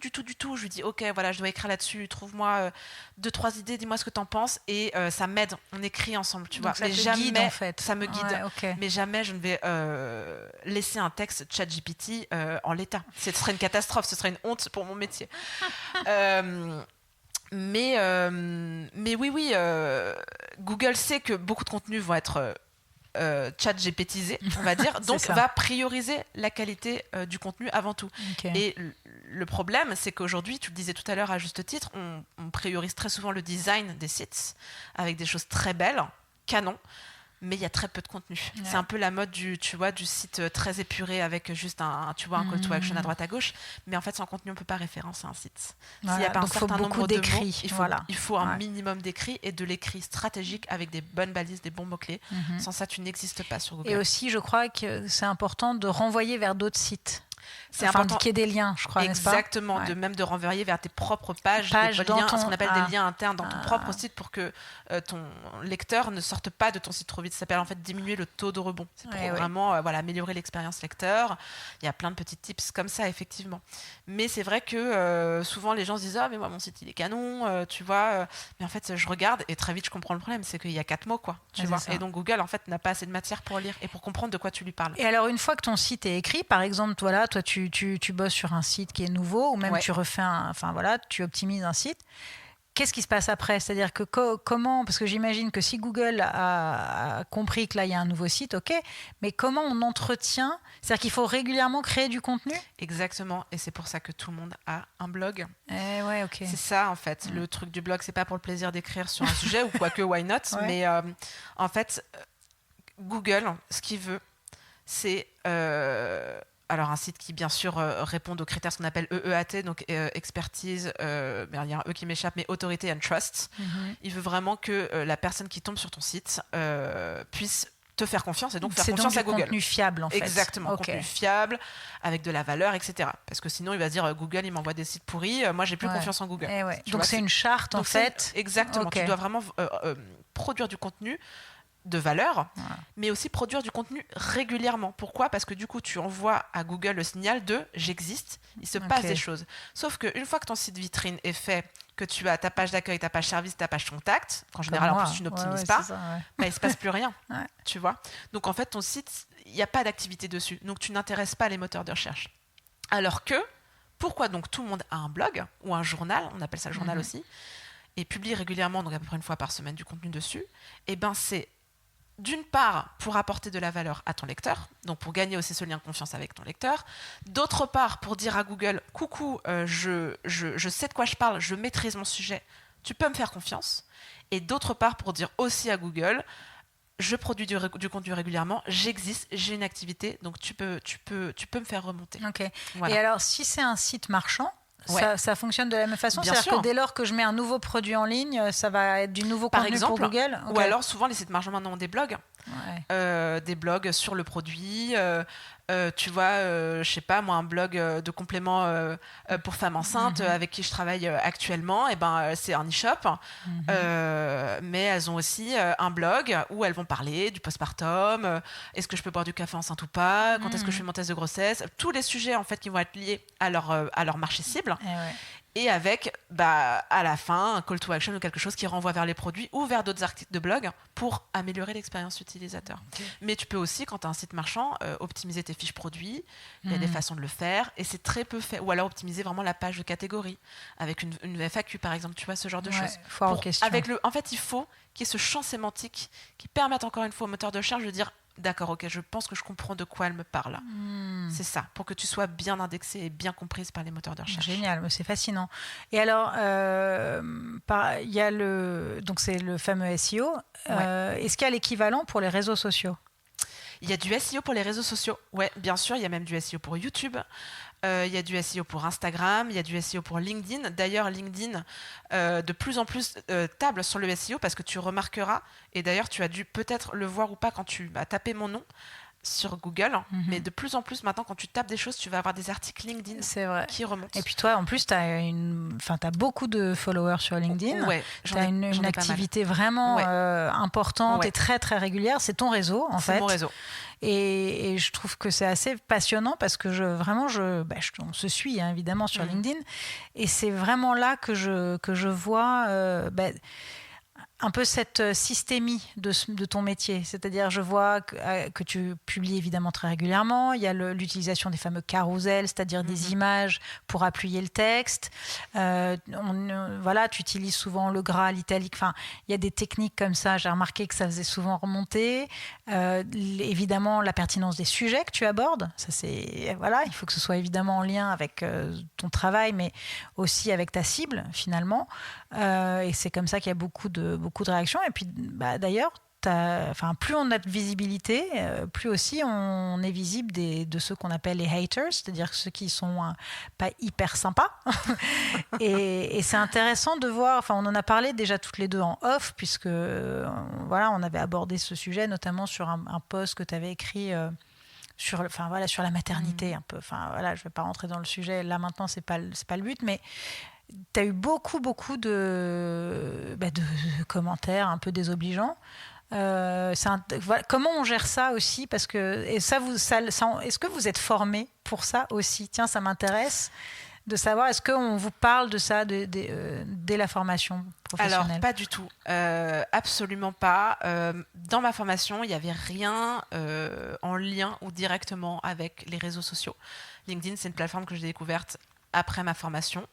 je lui dis ok, voilà, je dois écrire là-dessus, trouve-moi 2-3 idées, dis-moi ce que t'en penses, et ça m'aide, on écrit ensemble, tu vois. Ça te guide, en fait. Ça me guide, mais jamais je ne vais laisser un texte ChatGPT en l'état. Ce serait une catastrophe, ce serait une honte pour mon métier. Mais oui, Google sait que beaucoup de contenus vont être ChatGPTisé, on va dire, donc va prioriser la qualité du contenu avant tout. Et le problème, c'est qu'aujourd'hui, tu le disais tout à l'heure à juste titre, on priorise très souvent le design des sites avec des choses très belles, canon, mais il y a très peu de contenu. Ouais. C'est un peu la mode du site très épuré avec juste un call to action à droite à gauche, mais en fait sans contenu on peut pas référencer un site. S'il n'y a pas un certain nombre de mots, il faut un minimum d'écrit, et de l'écrit stratégique avec des bonnes balises, des bons mots-clés. Sans ça tu n'existes pas sur Google. Et aussi je crois que c'est important de renvoyer vers d'autres sites. C'est important qu'il y ait des liens, je crois, exactement, n'est-ce pas ? Même de renvoyer vers tes propres pages ce qu'on appelle des liens internes dans ton propre site, pour que ton lecteur ne sorte pas de ton site trop vite. Ça s'appelle en fait diminuer le taux de rebond. C'est pour vraiment améliorer l'expérience lecteur. Il y a plein de petits tips comme ça, effectivement. Mais c'est vrai que souvent les gens se disent mais moi mon site il est canon, tu vois. Mais en fait je regarde et très vite je comprends le problème, c'est qu'il y a 4 mots, quoi. Tu vois. Et donc Google en fait n'a pas assez de matière pour lire et pour comprendre de quoi tu lui parles. Et alors une fois que ton site est écrit, par exemple, toi tu bosses sur un site qui est nouveau, ou même tu refais tu optimises un site. Qu'est-ce qui se passe après ? C'est-à-dire que comment, parce que j'imagine que si Google a compris que là il y a un nouveau site, ok, mais comment on entretient ? C'est-à-dire qu'il faut régulièrement créer du contenu ? Exactement, et c'est pour ça que tout le monde a un blog. Okay. C'est ça en fait, le truc du blog, c'est pas pour le plaisir d'écrire sur un sujet, ou quoique why not, mais en fait Google, ce qu'il veut, c'est alors un site qui bien sûr répond aux critères, ce qu'on appelle EEAT, donc expertise, il y a un E qui m'échappe, mais authority and trust. Il veut vraiment que la personne qui tombe sur ton site puisse te faire confiance, et donc faire confiance à Google. C'est contenu fiable en fait. Exactement, contenu fiable, avec de la valeur, etc. Parce que sinon il va se dire Google il m'envoie des sites pourris, moi j'ai plus confiance en Google. Donc c'est une charte en fait. Exactement, tu dois vraiment produire du contenu de valeur, mais aussi produire du contenu régulièrement. Pourquoi ? Parce que du coup, tu envoies à Google le signal de « j'existe », il se passe des choses. Sauf qu'une fois que ton site vitrine est fait, que tu as ta page d'accueil, ta page service, ta page contact, qu'en général, en plus, tu n'optimises pas, il ne se passe plus rien. Tu vois ? Donc, en fait, ton site, il n'y a pas d'activité dessus. Donc, tu n'intéresses pas les moteurs de recherche. Alors que, pourquoi donc tout le monde a un blog ou un journal, on appelle ça le journal aussi, et publie régulièrement, donc à peu près une fois par semaine, du contenu dessus, et ben c'est d'une part pour apporter de la valeur à ton lecteur, donc pour gagner aussi ce lien de confiance avec ton lecteur, d'autre part pour dire à Google « Coucou, je sais de quoi je parle, je maîtrise mon sujet, tu peux me faire confiance », et d'autre part pour dire aussi à Google « Je produis du contenu régulièrement, j'existe, j'ai une activité, donc tu peux me faire remonter. » Voilà. Et alors si c'est un site marchand, ça fonctionne de la même façon. C'est-à-dire que dès lors que je mets un nouveau produit en ligne, ça va être du nouveau contenu pour Google. Ou alors souvent les sites marchands maintenant ont des blogs, des blogs sur le produit. Tu vois, je sais pas moi, un blog de compléments pour femmes enceintes avec qui je travaille actuellement. Et ben c'est un e-shop, mais elles ont aussi un blog où elles vont parler du postpartum. Est-ce que je peux boire du café enceinte ou pas ? Quand est-ce que je fais mon test de grossesse ? Tous les sujets en fait qui vont être liés à leur marché cible. Et avec à la fin un call to action ou quelque chose qui renvoie vers les produits ou vers d'autres articles de blog pour améliorer l'expérience utilisateur. Mais tu peux aussi, quand tu as un site marchand, optimiser tes fiches produits. Il y a des façons de le faire et c'est très peu fait. Ou alors optimiser vraiment la page de catégorie avec une FAQ par exemple, tu vois, ce genre de choses. En fait, il faut qu'il y ait ce champ sémantique qui permette encore une fois au moteur de recherche de dire d'accord, ok, je pense que je comprends de quoi elle me parle. C'est ça, pour que tu sois bien indexée et bien comprise par les moteurs de recherche. Génial, c'est fascinant. Et alors, il y a donc c'est le fameux SEO. Est-ce qu'il y a l'équivalent pour les réseaux sociaux ? Il y a du SEO pour les réseaux sociaux. Ouais, bien sûr, il y a même du SEO pour YouTube. il y a du SEO pour Instagram, il y a du SEO pour LinkedIn. D'ailleurs, LinkedIn, de plus en plus table sur le SEO parce que tu remarqueras, et d'ailleurs tu as dû peut-être le voir ou pas quand tu as tapé mon nom sur Google, mais de plus en plus maintenant quand tu tapes des choses, tu vas avoir des articles LinkedIn qui remontent. Et puis toi, en plus, tu as beaucoup de followers sur LinkedIn. Ouais, tu as une activité vraiment importante et très très régulière. C'est ton réseau en fait. C'est mon réseau. Et je trouve que c'est assez passionnant parce que on se suit évidemment sur LinkedIn. Et c'est vraiment là que je vois un peu cette systémie de ton métier. C'est-à-dire, je vois que tu publies évidemment très régulièrement. Il y a l'utilisation des fameux carousels, c'est-à-dire des images pour appuyer le texte. Tu utilises souvent le gras, l'italique. Enfin, il y a des techniques comme ça. J'ai remarqué que ça faisait souvent remonter. Évidemment, la pertinence des sujets que tu abordes. Ça, il faut que ce soit évidemment en lien avec ton travail, mais aussi avec ta cible, finalement. Et c'est comme ça qu'il y a beaucoup de réactions. Et puis, d'ailleurs, plus on a de visibilité, plus aussi on est visible de ceux qu'on appelle les haters, c'est-à-dire ceux qui sont pas hyper sympas. et c'est intéressant de voir, on en a parlé déjà toutes les deux en off, puisque on avait abordé ce sujet, notamment sur un post que tu avais écrit sur la maternité un peu. Je ne vais pas rentrer dans le sujet, là maintenant, c'est pas le but, mais tu as eu beaucoup de commentaires un peu désobligeants. Comment on gère ça aussi, parce que est-ce que vous êtes formé pour ça aussi? Tiens, ça m'intéresse de savoir, est-ce qu'on vous parle de ça dès la formation professionnelle? Alors, pas du tout. Absolument pas. Dans ma formation, il n'y avait rien en lien ou directement avec les réseaux sociaux. LinkedIn, c'est une plateforme que j'ai découverte après ma formation.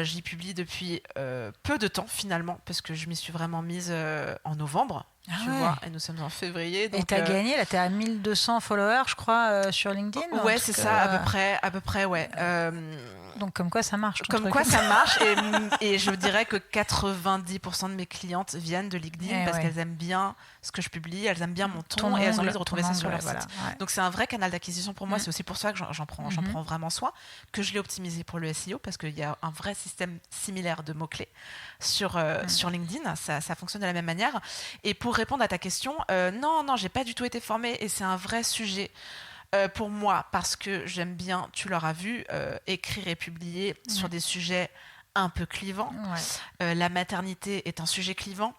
J'y publie depuis peu de temps finalement, parce que je m'y suis vraiment mise en novembre, vois, et nous sommes en février. Donc, et tu as gagné, là tu es à 1200 followers je crois sur LinkedIn. Ouais, c'est ça, à peu près ouais. Donc comme quoi ça marche. Ça marche, et je dirais que 90% de mes clientes viennent de LinkedIn parce qu'elles aiment bien ce que je publie, elles aiment bien mon ton et elles ont envie de retrouver ça sur leur site. Ouais. Donc c'est un vrai canal d'acquisition pour moi, c'est aussi pour ça que j'en prends vraiment soin, que je l'ai optimisé pour le SEO, parce qu'il y a un vrai système similaire de mots-clés sur LinkedIn, ça fonctionne de la même manière. Et pour répondre à ta question, non, j'ai pas du tout été formée, et c'est un vrai sujet. Pour moi, parce que j'aime bien, tu l'auras vu, écrire et publier sur des sujets un peu clivants. La maternité est un sujet clivant.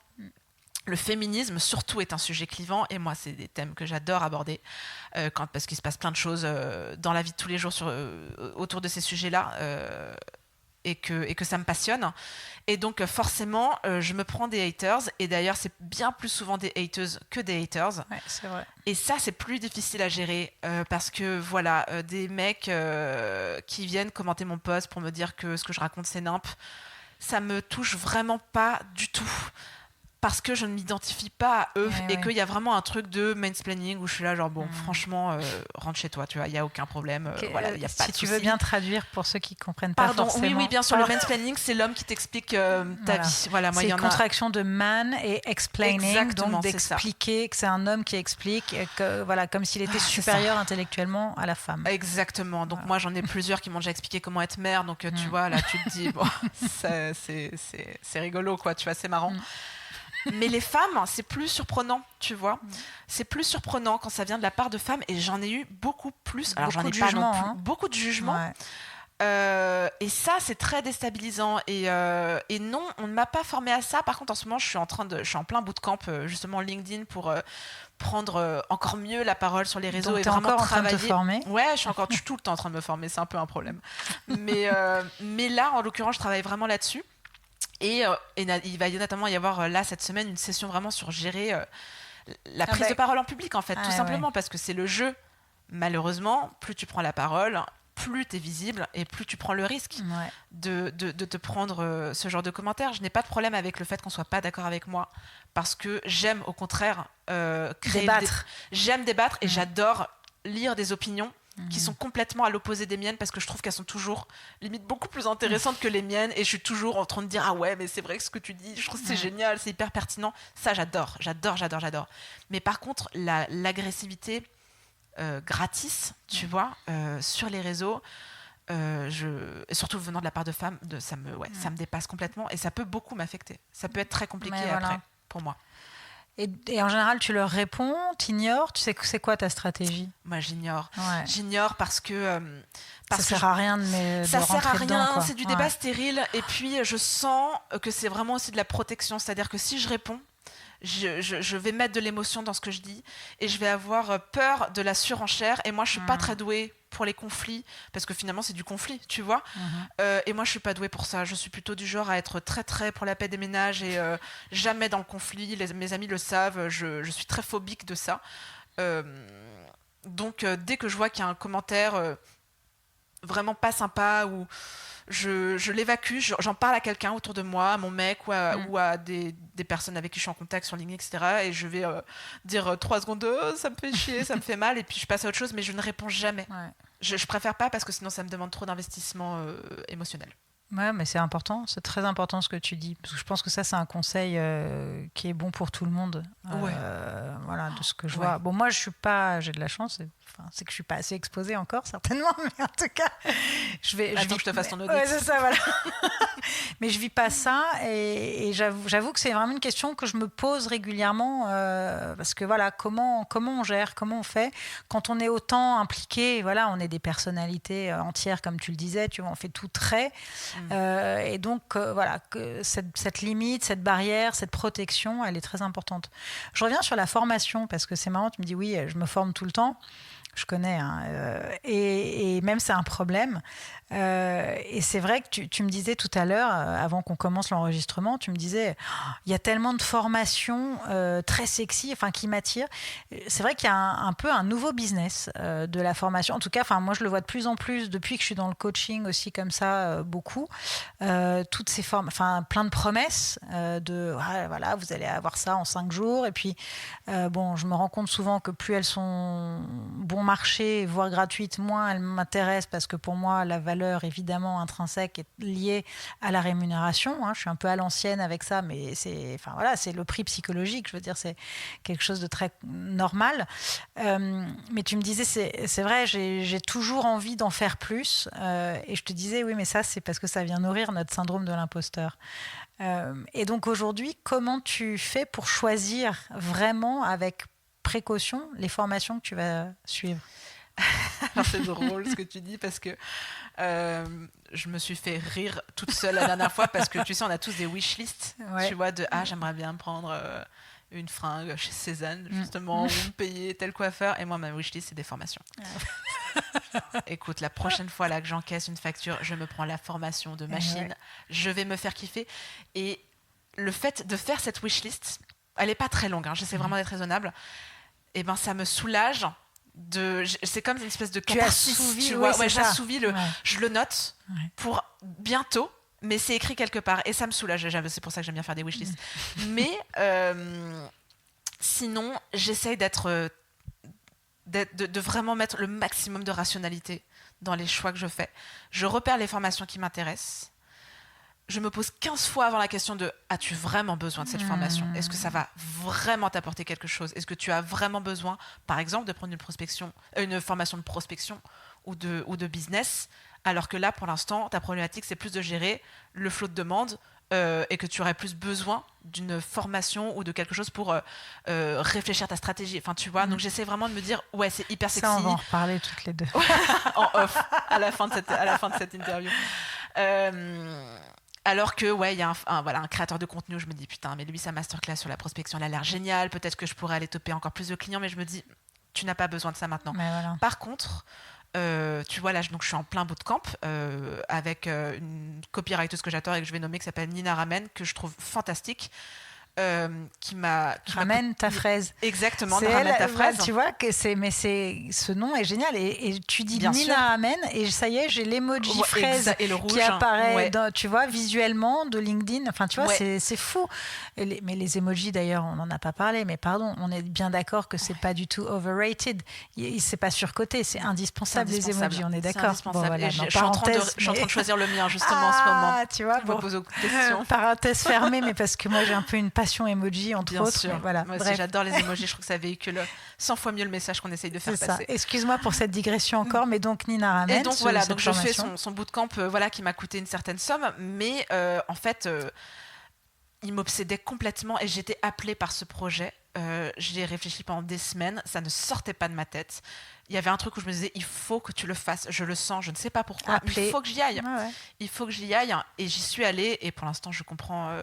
Le féminisme, surtout, est un sujet clivant. Et moi, c'est des thèmes que j'adore aborder parce qu'il se passe plein de choses dans la vie de tous les jours autour de ces sujets-là. Et que ça me passionne. Et donc forcément, je me prends des haters. Et d'ailleurs, c'est bien plus souvent des haters que des haters. Ouais, c'est vrai. Et ça, c'est plus difficile à gérer parce que des mecs qui viennent commenter mon post pour me dire que ce que je raconte, c'est nimp, ça me touche vraiment pas du tout. Parce que je ne m'identifie pas à eux qu'il y a vraiment un truc de mansplaining où je suis là genre franchement rentre chez toi, tu vois, il y a aucun problème, y a pas de souci. Si tu veux bien traduire pour ceux qui comprennent pas forcément. Oui, bien sûr. Le mansplaining, c'est l'homme qui t'explique ta vie. Voilà, moi, c'est une contraction de man et explaining. Exactement, donc d'expliquer que c'est un homme qui explique, comme s'il était supérieur intellectuellement à la femme. Exactement. Donc moi, j'en ai plusieurs qui m'ont déjà expliqué comment être mère. Donc tu vois, là, tu te dis c'est rigolo, quoi. Tu vois, c'est marrant. Mais les femmes, c'est plus surprenant, tu vois. C'est plus surprenant quand ça vient de la part de femmes, et j'en ai eu beaucoup plus. Alors j'en ai pas non plus beaucoup de jugements. Et ça, c'est très déstabilisant. Et non, on ne m'a pas formée à ça. Par contre, en ce moment, je suis en plein bootcamp, justement LinkedIn, pour prendre encore mieux la parole sur les réseaux. Donc, et vraiment encore travailler. En train de te former. Ouais, je suis tout le temps en train de me former. C'est un peu un problème. Mais là, en l'occurrence, je travaille vraiment là-dessus. Et il va notamment y avoir là cette semaine une session vraiment sur gérer la prise de parole en public, en fait, tout simplement parce que c'est le jeu. Malheureusement, plus tu prends la parole, plus tu es visible et plus tu prends le risque de te prendre ce genre de commentaires. Je n'ai pas de problème avec le fait qu'on soit pas d'accord avec moi, parce que j'aime au contraire débattre. J'aime débattre et j'adore lire des opinions qui sont complètement à l'opposé des miennes, parce que je trouve qu'elles sont toujours limite beaucoup plus intéressantes que les miennes, et je suis toujours en train de dire ah ouais, mais c'est vrai que ce que tu dis, je trouve que c'est génial, c'est hyper pertinent. Ça, j'adore. Mais par contre, l'agressivité gratis, tu vois, sur les réseaux, et surtout venant de la part de femmes, ça me dépasse complètement et ça peut beaucoup m'affecter. Ça peut être très compliqué après pour moi. Et en général, tu leur réponds, t'ignores, tu sais que c'est quoi ta stratégie? Moi, j'ignore. J'ignore parce que ça sert à rien ça sert à rien, dedans, c'est du débat stérile. Et puis, je sens que c'est vraiment aussi de la protection. C'est-à-dire que si je réponds, je vais mettre de l'émotion dans ce que je dis et je vais avoir peur de la surenchère. Et moi, je suis pas très douée pour les conflits parce que finalement, c'est du conflit, tu vois. Et moi, je suis pas douée pour ça. Je suis plutôt du genre à être très, très pour la paix des ménages et jamais dans le conflit. Mes amis le savent. Je suis très phobique de ça. Donc, dès que je vois qu'il y a un commentaire vraiment pas sympa ou je l'évacue, j'en parle à quelqu'un autour de moi, à mon mec ou à des personnes avec qui je suis en contact sur LinkedIn, etc. Et je vais dire 3 secondes, ça me fait chier, ça me fait mal, et puis je passe à autre chose, mais je ne réponds jamais. Je préfère pas parce que sinon ça me demande trop d'investissement émotionnel. Ouais, mais c'est important, c'est très important ce que tu dis, parce que je pense que ça c'est un conseil qui est bon pour tout le monde. Voilà, de ce que je vois. Bon, moi je suis pas, j'ai de la chance, c'est que je suis pas assez exposée encore certainement, mais en tout cas, je te fasse ton audit. Ouais, c'est ça, voilà. Mais je vis pas ça et j'avoue que c'est vraiment une question que je me pose régulièrement parce que voilà, comment on gère, comment on fait quand on est autant impliqué. Voilà, on est des personnalités entières comme tu le disais, tu vois, on fait tout très. Et donc voilà, que cette limite, cette barrière, cette protection, elle est très importante. Je reviens sur la formation parce que c'est marrant, tu me dis oui, je me forme tout le temps. Je connais, et même c'est un problème. Et c'est vrai que tu me disais tout à l'heure, avant qu'on commence l'enregistrement, tu me disais, il y a tellement de formations très sexy, qui m'attirent. C'est vrai qu'il y a un peu un nouveau business de la formation. En tout cas, moi je le vois de plus en plus depuis que je suis dans le coaching aussi comme ça, beaucoup. Toutes ces formes, plein de promesses voilà, vous allez avoir ça en 5 jours. Et puis, je me rends compte souvent que plus elles sont bon marché, voire gratuites, moins elles m'intéressent parce que pour moi, la valeur évidemment intrinsèque est liée à la rémunération. Je suis un peu à l'ancienne avec ça, mais c'est le prix psychologique. Je veux dire, c'est quelque chose de très normal. Mais tu me disais, c'est vrai, j'ai toujours envie d'en faire plus. Et je te disais, oui, mais ça, c'est parce que ça vient nourrir notre syndrome de l'imposteur. Et donc aujourd'hui, comment tu fais pour choisir vraiment avec précaution les formations que tu vas suivre? Alors c'est drôle ce que tu dis parce que je me suis fait rire toute seule la dernière fois parce que tu sais, on a tous des wishlists, tu vois, de j'aimerais bien prendre une fringue chez Cézanne justement ou me payer tel coiffeur, et moi ma wishlist c'est des formations. Écoute, la prochaine fois là que j'encaisse une facture, je me prends la formation de machine, je vais me faire kiffer. Et le fait de faire cette wishlist, elle est pas très longue, j'essaie vraiment d'être raisonnable, et ben ça me soulage. C'est comme une espèce de catharsis, tu vois. J'assouvis je le note pour bientôt, mais c'est écrit quelque part et ça me soulage. C'est pour ça que j'aime bien faire des wishlists. Mais sinon, j'essaye de vraiment mettre le maximum de rationalité dans les choix que je fais. Je repère les formations qui m'intéressent. Je me pose 15 fois avant la question de « As-tu vraiment besoin de cette formation ? Est-ce que ça va vraiment t'apporter quelque chose ? Est-ce que tu as vraiment besoin, par exemple, de prendre une formation de prospection ou de business, alors que là, pour l'instant, ta problématique, c'est plus de gérer le flot de demande et que tu aurais plus besoin d'une formation ou de quelque chose pour réfléchir ta stratégie. » Enfin, tu vois, donc j'essaie vraiment de me dire « Ouais, c'est hyper sexy. » Ça, on va en reparler toutes les deux. En off, à la fin de cette interview. Alors que, il y a un créateur de contenu où je me dis, putain, mais lui, sa masterclass sur la prospection, elle a l'air géniale. Peut-être que je pourrais aller toper encore plus de clients, mais je me dis, tu n'as pas besoin de ça maintenant. Voilà. Par contre, tu vois, là, donc, je suis en plein bootcamp avec une copywriteuse que j'adore et que je vais nommer, qui s'appelle Nina Ramen, que je trouve fantastique. Qui m'a Ramène ta fraise. Exactement, ramène ta fraise. Tu vois que ce nom est génial et tu dis Bien Nina sûr. Ramène et ça y est, j'ai l'emoji fraise et le rouge, qui apparaît tu vois, visuellement de LinkedIn. Enfin, tu vois, c'est fou. Mais les emojis d'ailleurs, on n'en a pas parlé, mais pardon, on est bien d'accord que c'est pas du tout overrated. C'est pas surcoté, c'est indispensable, les emojis, on est d'accord. C'est indispensable. Je suis en train de choisir le mien justement en ce moment. Tu vois, je me pose aux questions. Parenthèse fermée, mais parce que moi j'ai un peu une passion d'exclamation emoji, entre Bien autres. sûr. Voilà. Moi aussi, j'adore les emojis. Je trouve que ça véhicule 100 fois mieux le message qu'on essaye de faire passer. Excuse-moi pour cette digression encore, mais donc Nina ramène. Et donc voilà, donc je fais son bootcamp, qui m'a coûté une certaine somme, mais en fait, il m'obsédait complètement et j'étais appelée par ce projet. J'y ai réfléchi pendant des semaines, ça ne sortait pas de ma tête. Il y avait un truc où je me disais, il faut que tu le fasses, je le sens, je ne sais pas pourquoi, mais il faut que j'y aille. Il faut que j'y aille, et j'y suis allée, et pour l'instant, je comprends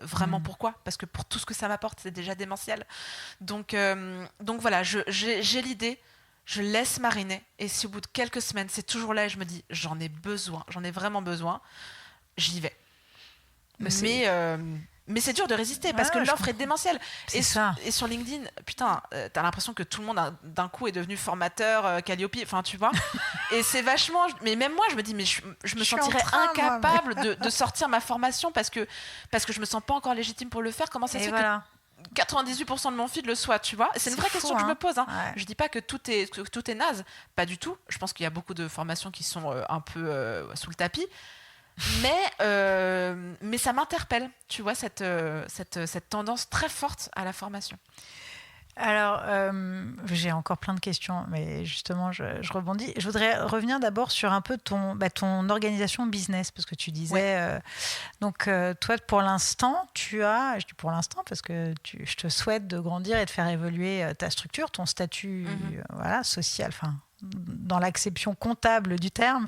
vraiment pourquoi, parce que pour tout ce que ça m'apporte, c'est déjà démentiel. Donc voilà, j'ai l'idée, je laisse mariner, et si au bout de quelques semaines, c'est toujours là, et je me dis, j'en ai vraiment besoin, j'y vais. Mais c'est dur de résister parce que l'offre est démentielle. Et sur LinkedIn, putain, t'as l'impression que tout le monde d'un coup est devenu formateur, Calliope, enfin tu vois. Et c'est vachement. Mais même moi, je me dis, mais je me sentirais incapable de sortir ma formation parce que je me sens pas encore légitime pour le faire. Comment ça se fait que 98% de mon feed le soit, tu vois. C'est une vraie question que je me pose. Hein. Ouais. Je dis pas que tout est naze, pas du tout. Je pense qu'il y a beaucoup de formations qui sont un peu sous le tapis. Mais ça m'interpelle, tu vois, cette tendance très forte à la formation. Alors, j'ai encore plein de questions, mais justement, je rebondis. Je voudrais revenir d'abord sur un peu ton organisation business, parce que tu disais... donc, toi, pour l'instant, je dis pour l'instant, parce que je te souhaite de grandir et de faire évoluer ta structure, ton statut social, enfin... dans l'acception comptable du terme.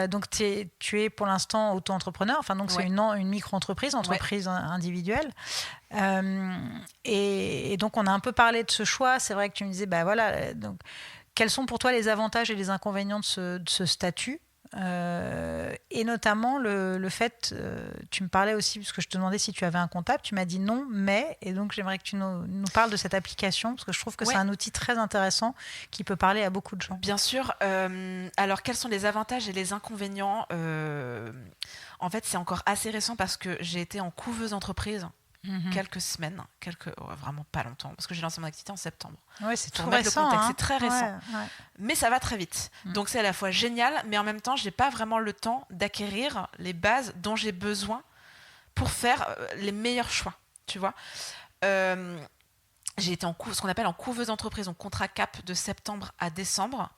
Donc, tu es pour l'instant auto-entrepreneur. Enfin, donc, c'est une micro-entreprise, entreprise individuelle. Et donc, on a un peu parlé de ce choix. C'est vrai que tu me disais, donc, quels sont pour toi les avantages et les inconvénients de ce statut ? Et notamment le fait, tu me parlais aussi, parce que je te demandais si tu avais un comptable, tu m'as dit non, et donc j'aimerais que tu nous parles de cette application, parce que je trouve que c'est un outil très intéressant qui peut parler à beaucoup de gens. Bien sûr. Alors, quels sont les avantages et les inconvénients ? En fait, c'est encore assez récent parce que j'ai été en couveuse entreprise quelques semaines, vraiment pas longtemps, parce que j'ai lancé mon activité en septembre. Ouais, c'est tout récent. C'est très récent. Ouais. Mais ça va très vite. Donc c'est à la fois génial, mais en même temps, j'ai pas vraiment le temps d'acquérir les bases dont j'ai besoin pour faire les meilleurs choix. Tu vois. J'ai été ce qu'on appelle en couveuse entreprise, donc contrat cap de septembre à décembre.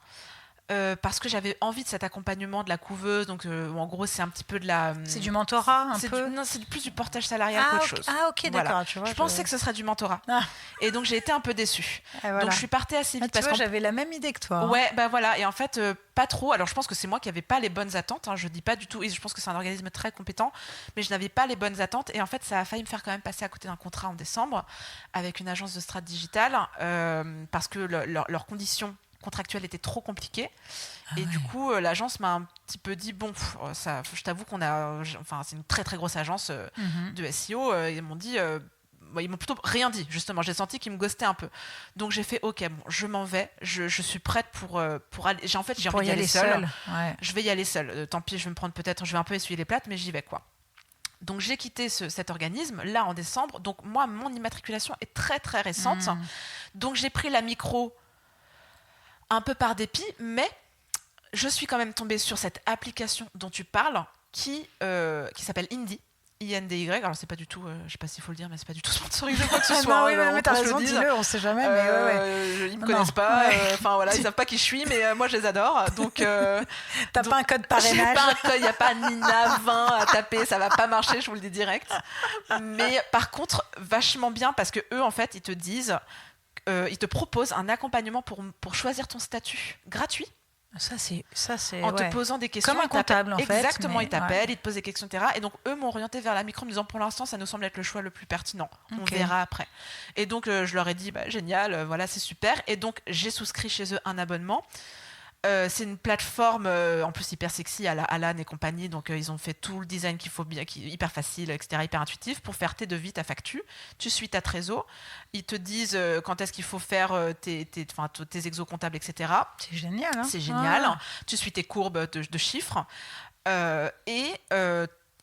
Parce que j'avais envie de cet accompagnement de la couveuse, donc en gros c'est un petit peu de la... C'est du mentorat peu Non, c'est plus du portage salarial qu'autre chose. Ah ok, d'accord. Voilà. Tu vois, je pensais que ce serait du mentorat. Et donc j'ai été un peu déçue. Donc je suis partie assez vite. Tu vois, j'avais la même idée que toi. Ouais, voilà. Et en fait, pas trop. Alors je pense que c'est moi qui n'avais pas les bonnes attentes. Je dis pas du tout. Et je pense que c'est un organisme très compétent. Mais je n'avais pas les bonnes attentes. Et en fait, ça a failli me faire quand même passer à côté d'un contrat en décembre avec une agence de strat digital parce que leurs conditions contractuelle était trop compliquée du coup l'agence m'a un petit peu dit je t'avoue c'est une très très grosse agence de SEO, ils m'ont dit ils m'ont plutôt rien dit, justement j'ai senti qu'ils me ghostaient un peu, donc j'ai fait je m'en vais, je suis prête pour aller, j'ai envie d'y aller seule. Je vais y aller seule, tant pis, je vais un peu essuyer les plates, mais j'y vais quoi. Donc j'ai quitté cet organisme là en décembre, donc moi mon immatriculation est très très récente, donc j'ai pris la micro un peu par dépit, mais je suis quand même tombée sur cette application dont tu parles qui s'appelle Indy, INDY. Alors c'est pas du tout, je sais pas s'il faut le dire, mais c'est pas du tout sponsorisé ou quoi que ce soit. Non, mais t'as raison, dis-le, on sait jamais. Mais ils me connaissent pas, ils savent pas qui je suis, mais moi je les adore. Donc t'as pas un code parrainage. Il n'y a pas Nina 20 à taper, ça va pas marcher, je vous le dis direct. Mais par contre, vachement bien parce que eux en fait ils te disent. Ils te proposent un accompagnement pour choisir ton statut gratuit. Ça c'est en te posant des questions. Comme un comptable en fait. Exactement, ils t'appellent, ils te posent des questions, etc. Et donc eux m'ont orienté vers la micro en me disant pour l'instant ça nous semble être le choix le plus pertinent. On verra après. Et donc je leur ai dit génial, voilà c'est super. Et donc j'ai souscrit chez eux un abonnement. C'est une plateforme en plus hyper sexy à la Alan et compagnie, donc ils ont fait tout le design qu'il faut bien, qui est hyper facile, etc., hyper intuitif pour faire tes devis, ta facture. Tu suis ta trésor, ils te disent quand est-ce qu'il faut faire tes exos comptables, etc. C'est génial. C'est génial. Tu suis tes courbes de chiffres et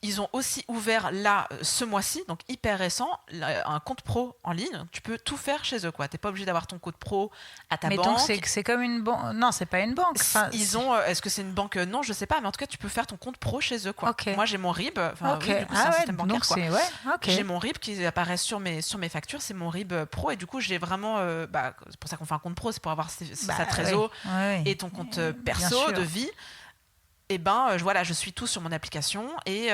ils ont aussi ouvert là, ce mois-ci, donc hyper récent, un compte pro en ligne. Donc tu peux tout faire chez eux, quoi. T'es pas obligé d'avoir ton code pro à ta banque. Mais donc c'est comme une banque. Non, c'est pas une banque. Enfin, est-ce que c'est une banque? Non, je sais pas, mais en tout cas, tu peux faire ton compte pro chez eux, quoi. Okay. Moi, j'ai mon RIB. Enfin, oui, du coup, c'est un système bancaire, donc quoi. Okay. J'ai mon RIB qui apparaît sur mes factures, c'est mon RIB pro, et du coup, j'ai vraiment. C'est pour ça qu'on fait un compte pro, c'est pour avoir sa trésor et ton compte perso de vie. Et voilà, je suis tout sur mon application et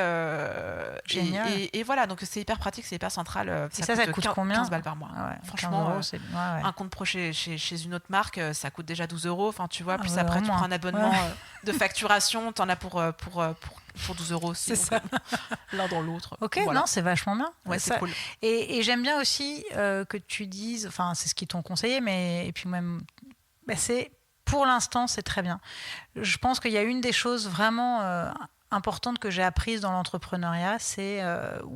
voilà, donc c'est hyper pratique, c'est hyper central. Ça coûte combien? 15 balles par mois. Franchement, un compte pro chez une autre marque, ça coûte déjà 12 €. Enfin, tu vois, plus après, tu prends un abonnement de facturation, t'en as pour 12 € aussi. C'est ça. L'un dans l'autre. Ok, voilà. Non, c'est vachement bien. Ouais, c'est cool. Et j'aime bien aussi que tu dises, enfin, c'est ce qu'ils t'ont conseillé, mais et puis même, c'est. Pour l'instant, c'est très bien. Je pense qu'il y a une des choses vraiment importantes que j'ai apprises dans l'entrepreneuriat, c'est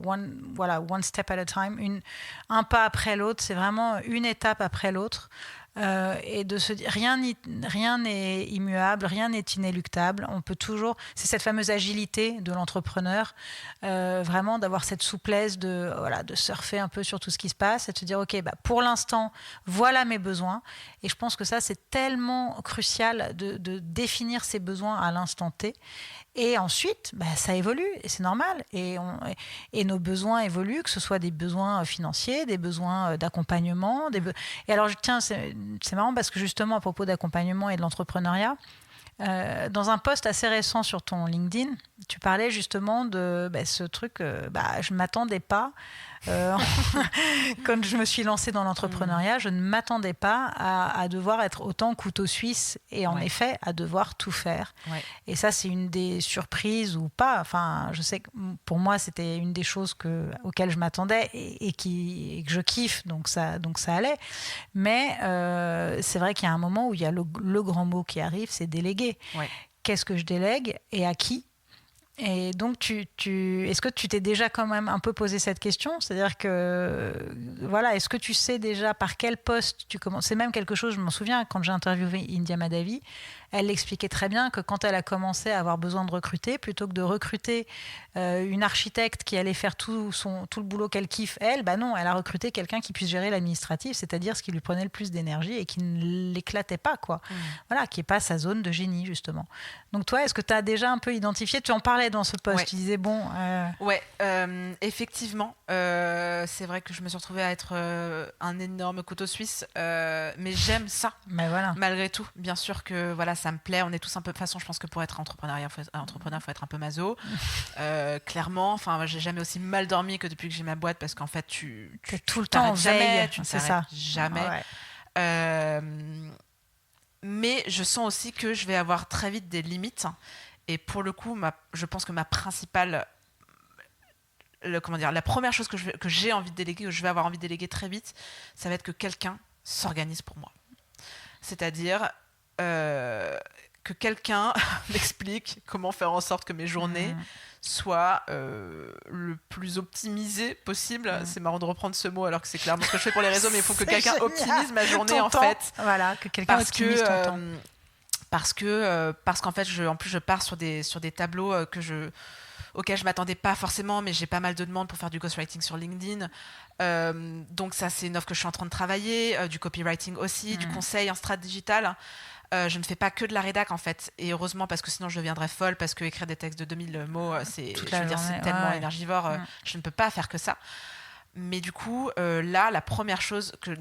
one step at a time, un pas après l'autre. C'est vraiment une étape après l'autre. Et de se dire rien n'est immuable, rien n'est inéluctable. On peut toujours, c'est cette fameuse agilité de l'entrepreneur, vraiment d'avoir cette souplesse de surfer un peu sur tout ce qui se passe et de se dire ok, pour l'instant voilà mes besoins. Et je pense que ça c'est tellement crucial de définir ses besoins à l'instant T. Et ensuite, ça évolue, et c'est normal. Et nos besoins évoluent, que ce soit des besoins financiers, des besoins d'accompagnement. Et alors, tiens, c'est marrant parce que justement, à propos d'accompagnement et de l'entrepreneuriat, dans un post assez récent sur ton LinkedIn, tu parlais justement de ce truc, je ne m'attendais pas. Quand je me suis lancée dans l'entrepreneuriat, je ne m'attendais pas à devoir être autant couteau suisse et en effet à devoir tout faire. Ouais. Et ça, c'est une des surprises ou pas. Enfin, je sais que pour moi, c'était une des choses auxquelles je m'attendais et que je kiffe, donc ça allait. Mais c'est vrai qu'il y a un moment où il y a le grand mot qui arrive, c'est déléguer. Ouais. Qu'est-ce que je délègue et à qui ? Et donc, est-ce que tu t'es déjà quand même un peu posé cette question ? C'est-à-dire que, voilà, est-ce que tu sais déjà par quel poste tu commences ? C'est même quelque chose, je m'en souviens, quand j'ai interviewé India Madhavi, elle l'expliquait très bien que quand elle a commencé à avoir besoin de recruter, plutôt que de recruter une architecte qui allait faire tout le boulot qu'elle kiffe, elle a recruté quelqu'un qui puisse gérer l'administratif, c'est-à-dire ce qui lui prenait le plus d'énergie et qui ne l'éclatait pas, quoi. Voilà, qui n'est pas sa zone de génie, justement. Donc toi, est-ce que tu as déjà un peu identifié ? Tu en parlais dans ce post, tu disais bon... Ouais, effectivement, c'est vrai que je me suis retrouvée à être un énorme couteau suisse, mais j'aime ça, malgré tout. Bien sûr que voilà, ça me plaît, on est tous un peu... De toute façon, je pense que pour être entrepreneur, il faut être un peu maso. Clairement, enfin, j'ai jamais aussi mal dormi que depuis que j'ai ma boîte, parce qu'en fait, tu tout le temps en veille, tu ne t'arrêtes jamais. Ouais. Mais je sens aussi que je vais avoir très vite des limites. Et pour le coup, je pense que ma principale... la première chose que j'ai envie de déléguer, que je vais avoir envie de déléguer très vite, ça va être que quelqu'un s'organise pour moi. C'est-à-dire que quelqu'un m'explique comment faire en sorte que mes journées soient le plus optimisées possible. C'est marrant de reprendre ce mot alors que c'est clairement ce que je fais pour les réseaux, mais il faut que quelqu'un optimise ma journée en fait. Voilà, que quelqu'un optimise ton temps. Parce qu'en fait, en plus, je pars sur des tableaux auxquels je m'attendais pas forcément, mais j'ai pas mal de demandes pour faire du ghostwriting sur LinkedIn. Donc ça, c'est une offre que je suis en train de travailler, du copywriting aussi, du conseil en strat digital. Je ne fais pas que de la rédac en fait, et heureusement, parce que sinon je deviendrais folle, parce que écrire des textes de 2000 mots, c'est tellement énergivore, je ne peux pas faire que ça. Mais du coup, là, la première chose que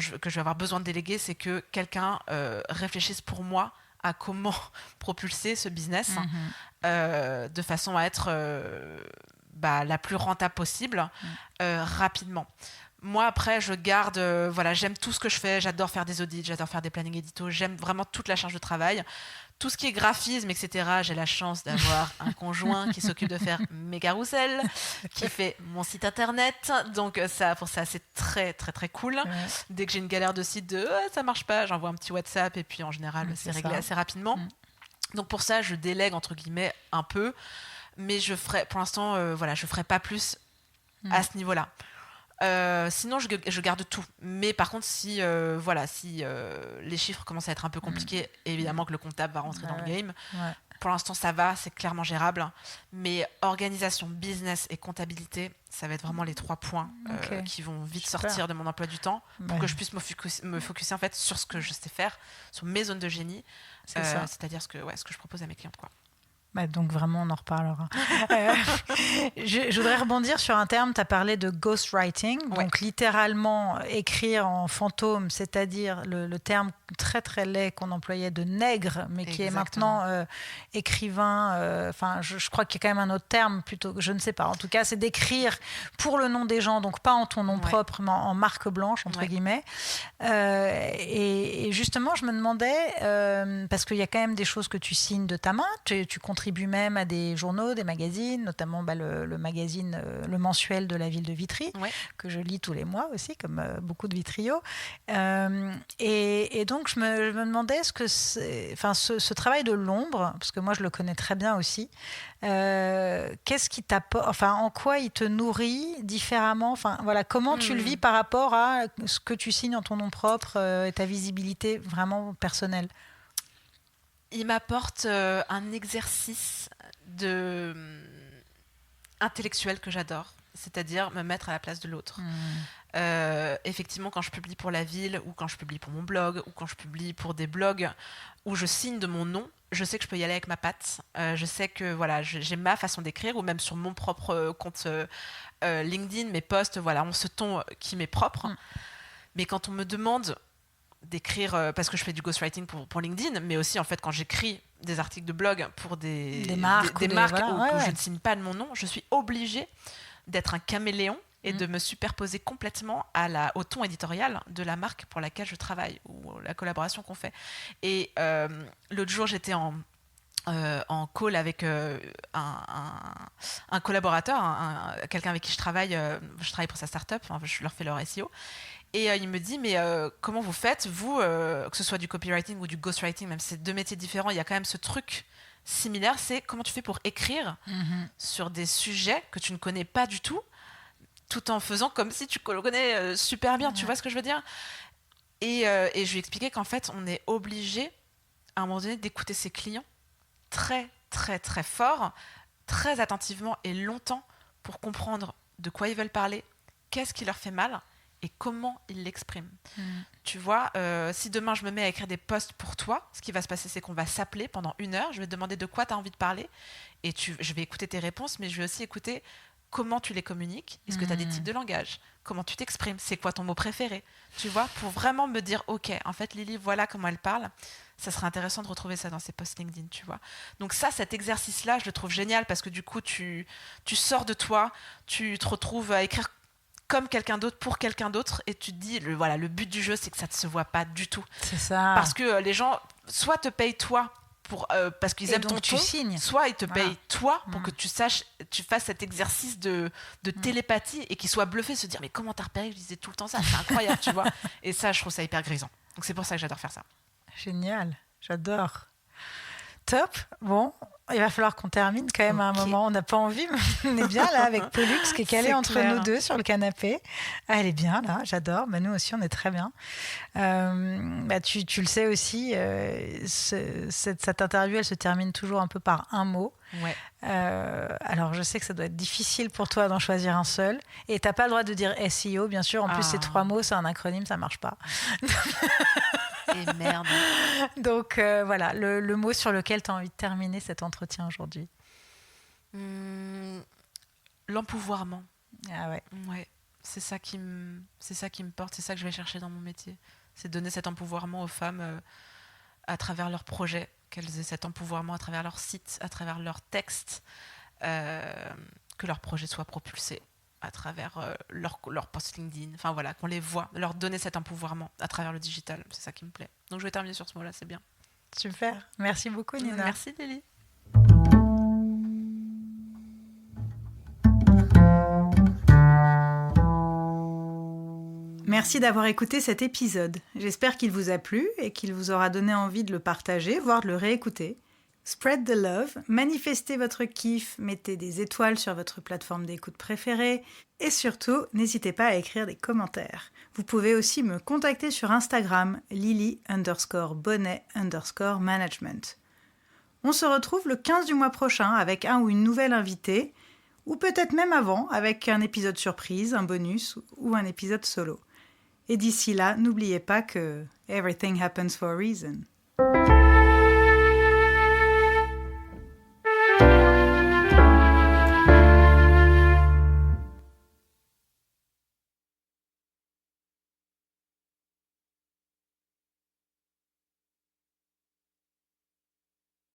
je vais avoir besoin de déléguer, c'est que quelqu'un réfléchisse pour moi à comment propulser ce business de façon à être la plus rentable possible rapidement. Moi, après, je garde... j'aime tout ce que je fais. J'adore faire des audits, j'adore faire des plannings éditos. J'aime vraiment toute la charge de travail. Tout ce qui est graphisme, etc., j'ai la chance d'avoir un conjoint qui s'occupe de faire mes carousels, qui fait mon site internet. Donc, pour ça, c'est très, très, très cool. Ouais. Dès que j'ai une galère de site ça marche pas, j'envoie un petit WhatsApp et puis en général, c'est réglé assez rapidement. Donc, pour ça, je délègue, entre guillemets, un peu. Mais pour l'instant, je ferai pas plus à ce niveau-là. Sinon, je garde tout. Mais par contre, si les chiffres commencent à être un peu compliqués, évidemment que le comptable va rentrer dans le game. Ouais. pour l'instant, ça va, c'est clairement gérable. Mais organisation, business et comptabilité, ça va être vraiment les 3 points qui vont vite sortir de mon emploi du temps pour que je puisse me focuser en fait sur ce que je sais faire, sur mes zones de génie, c'est-à-dire ce que je propose à mes clientes, quoi. Donc vraiment, on en reparlera. Je voudrais rebondir sur un terme, tu as parlé de ghostwriting, donc littéralement écrire en fantôme, c'est-à-dire le terme très très laid qu'on employait de nègre, mais qui est maintenant écrivain, je crois qu'il y a quand même un autre terme, plutôt, je ne sais pas, en tout cas c'est d'écrire pour le nom des gens, donc pas en ton nom propre, mais en marque blanche, entre guillemets. Et justement, je me demandais, parce qu'il y a quand même des choses que tu signes de ta main, tu contribues même à des journaux, des magazines, notamment le magazine, le mensuel de la ville de Vitry, que je lis tous les mois aussi, comme beaucoup de vitriaux. Et donc, je me demandais ce travail de l'ombre, parce que moi, je le connais très bien aussi, qu'est-ce qui t'apporte, en quoi il te nourrit différemment, comment tu le vis par rapport à ce que tu signes en ton nom propre et ta visibilité vraiment personnelle? Il m'apporte un exercice intellectuel que j'adore, c'est-à-dire me mettre à la place de l'autre. Effectivement, quand je publie pour la ville, ou quand je publie pour mon blog, ou quand je publie pour des blogs où je signe de mon nom, je sais que je peux y aller avec ma patte. Je sais que j'ai ma façon d'écrire, ou même sur mon propre compte LinkedIn, mes posts, ont ce ton qui m'est propre. Mais quand on me demande d'écrire, parce que je fais du ghostwriting pour LinkedIn, mais aussi en fait quand j'écris des articles de blog pour des marques, où je ne signe pas de mon nom, je suis obligée d'être un caméléon et de me superposer complètement au ton éditorial de la marque pour laquelle je travaille, ou la collaboration qu'on fait. Et l'autre jour, j'étais en call avec un collaborateur, quelqu'un avec qui je travaille pour sa start-up, je leur fais leur SEO. Et il me dit, mais comment vous faites, vous, que ce soit du copywriting ou du ghostwriting, même si c'est 2 métiers différents, il y a quand même ce truc similaire, c'est comment tu fais pour écrire sur des sujets que tu ne connais pas du tout en faisant comme si tu le connais super bien, tu vois ce que je veux dire ? Et je lui ai expliqué qu'en fait, on est obligé, à un moment donné, d'écouter ses clients très, très, très fort, très attentivement et longtemps pour comprendre de quoi ils veulent parler, qu'est-ce qui leur fait mal, et comment il l'exprime. Tu vois, si demain je me mets à écrire des posts pour toi, ce qui va se passer, c'est qu'on va s'appeler pendant 1 heure, je vais te demander de quoi tu as envie de parler, et je vais écouter tes réponses, mais je vais aussi écouter comment tu les communiques, est-ce que tu as des types de langage, comment tu t'exprimes, c'est quoi ton mot préféré, tu vois, pour vraiment me dire, ok, en fait Lily, voilà comment elle parle, ça serait intéressant de retrouver ça dans ses posts LinkedIn, tu vois. Donc cet exercice-là, je le trouve génial, parce que du coup, tu sors de toi, tu te retrouves à écrire comme quelqu'un d'autre pour quelqu'un d'autre, et tu te dis, le but du jeu, c'est que ça ne se voit pas du tout. C'est ça. Parce que les gens, soit te payent toi parce qu'ils aiment ton ton, soit ils te payent toi pour que tu fasses cet exercice de télépathie, et qu'ils soient bluffés, se dire, mais comment t'as repéré que je disais tout le temps ça, c'est incroyable, tu vois. Et ça, je trouve ça hyper grisant. Donc c'est pour ça que j'adore faire ça. Génial, j'adore. Top. Bon, il va falloir qu'on termine quand même à un moment. On n'a pas envie, mais on est bien là avec Pollux qui est calée entre nous deux sur le canapé. Elle est bien là, j'adore. Nous aussi, on est très bien. Tu le sais aussi, cette interview, elle se termine toujours un peu par un mot. Ouais. Alors, je sais que ça doit être difficile pour toi d'en choisir un seul. Et tu n'as pas le droit de dire SEO, bien sûr. En plus, ces 3 mots, c'est un acronyme, ça ne marche pas. Et merde. Donc voilà, le mot sur lequel tu as envie de terminer cet entretien aujourd'hui. L'empouvoirment. Ah ouais. Ouais, c'est ça qui me porte, c'est ça que je vais chercher dans mon métier. C'est donner cet empouvoirment aux femmes à travers leurs projets, qu'elles aient cet empouvoirment à travers leur site, à travers leurs textes, que leurs projets soient propulsés à travers leur post LinkedIn, enfin voilà, qu'on les voit, leur donner cet empouvoirment à travers le digital, c'est ça qui me plaît. Donc je vais terminer sur ce mot-là, c'est bien. Super, merci beaucoup Nina. Merci Lily. Merci d'avoir écouté cet épisode. J'espère qu'il vous a plu et qu'il vous aura donné envie de le partager, voire de le réécouter. Spread the love, manifestez votre kiff, mettez des étoiles sur votre plateforme d'écoute préférée et surtout, n'hésitez pas à écrire des commentaires. Vous pouvez aussi me contacter sur Instagram, Lily_Bonnet_Management. On se retrouve le 15 du mois prochain avec un ou une nouvelle invitée, ou peut-être même avant avec un épisode surprise, un bonus ou un épisode solo. Et d'ici là, n'oubliez pas que everything happens for a reason.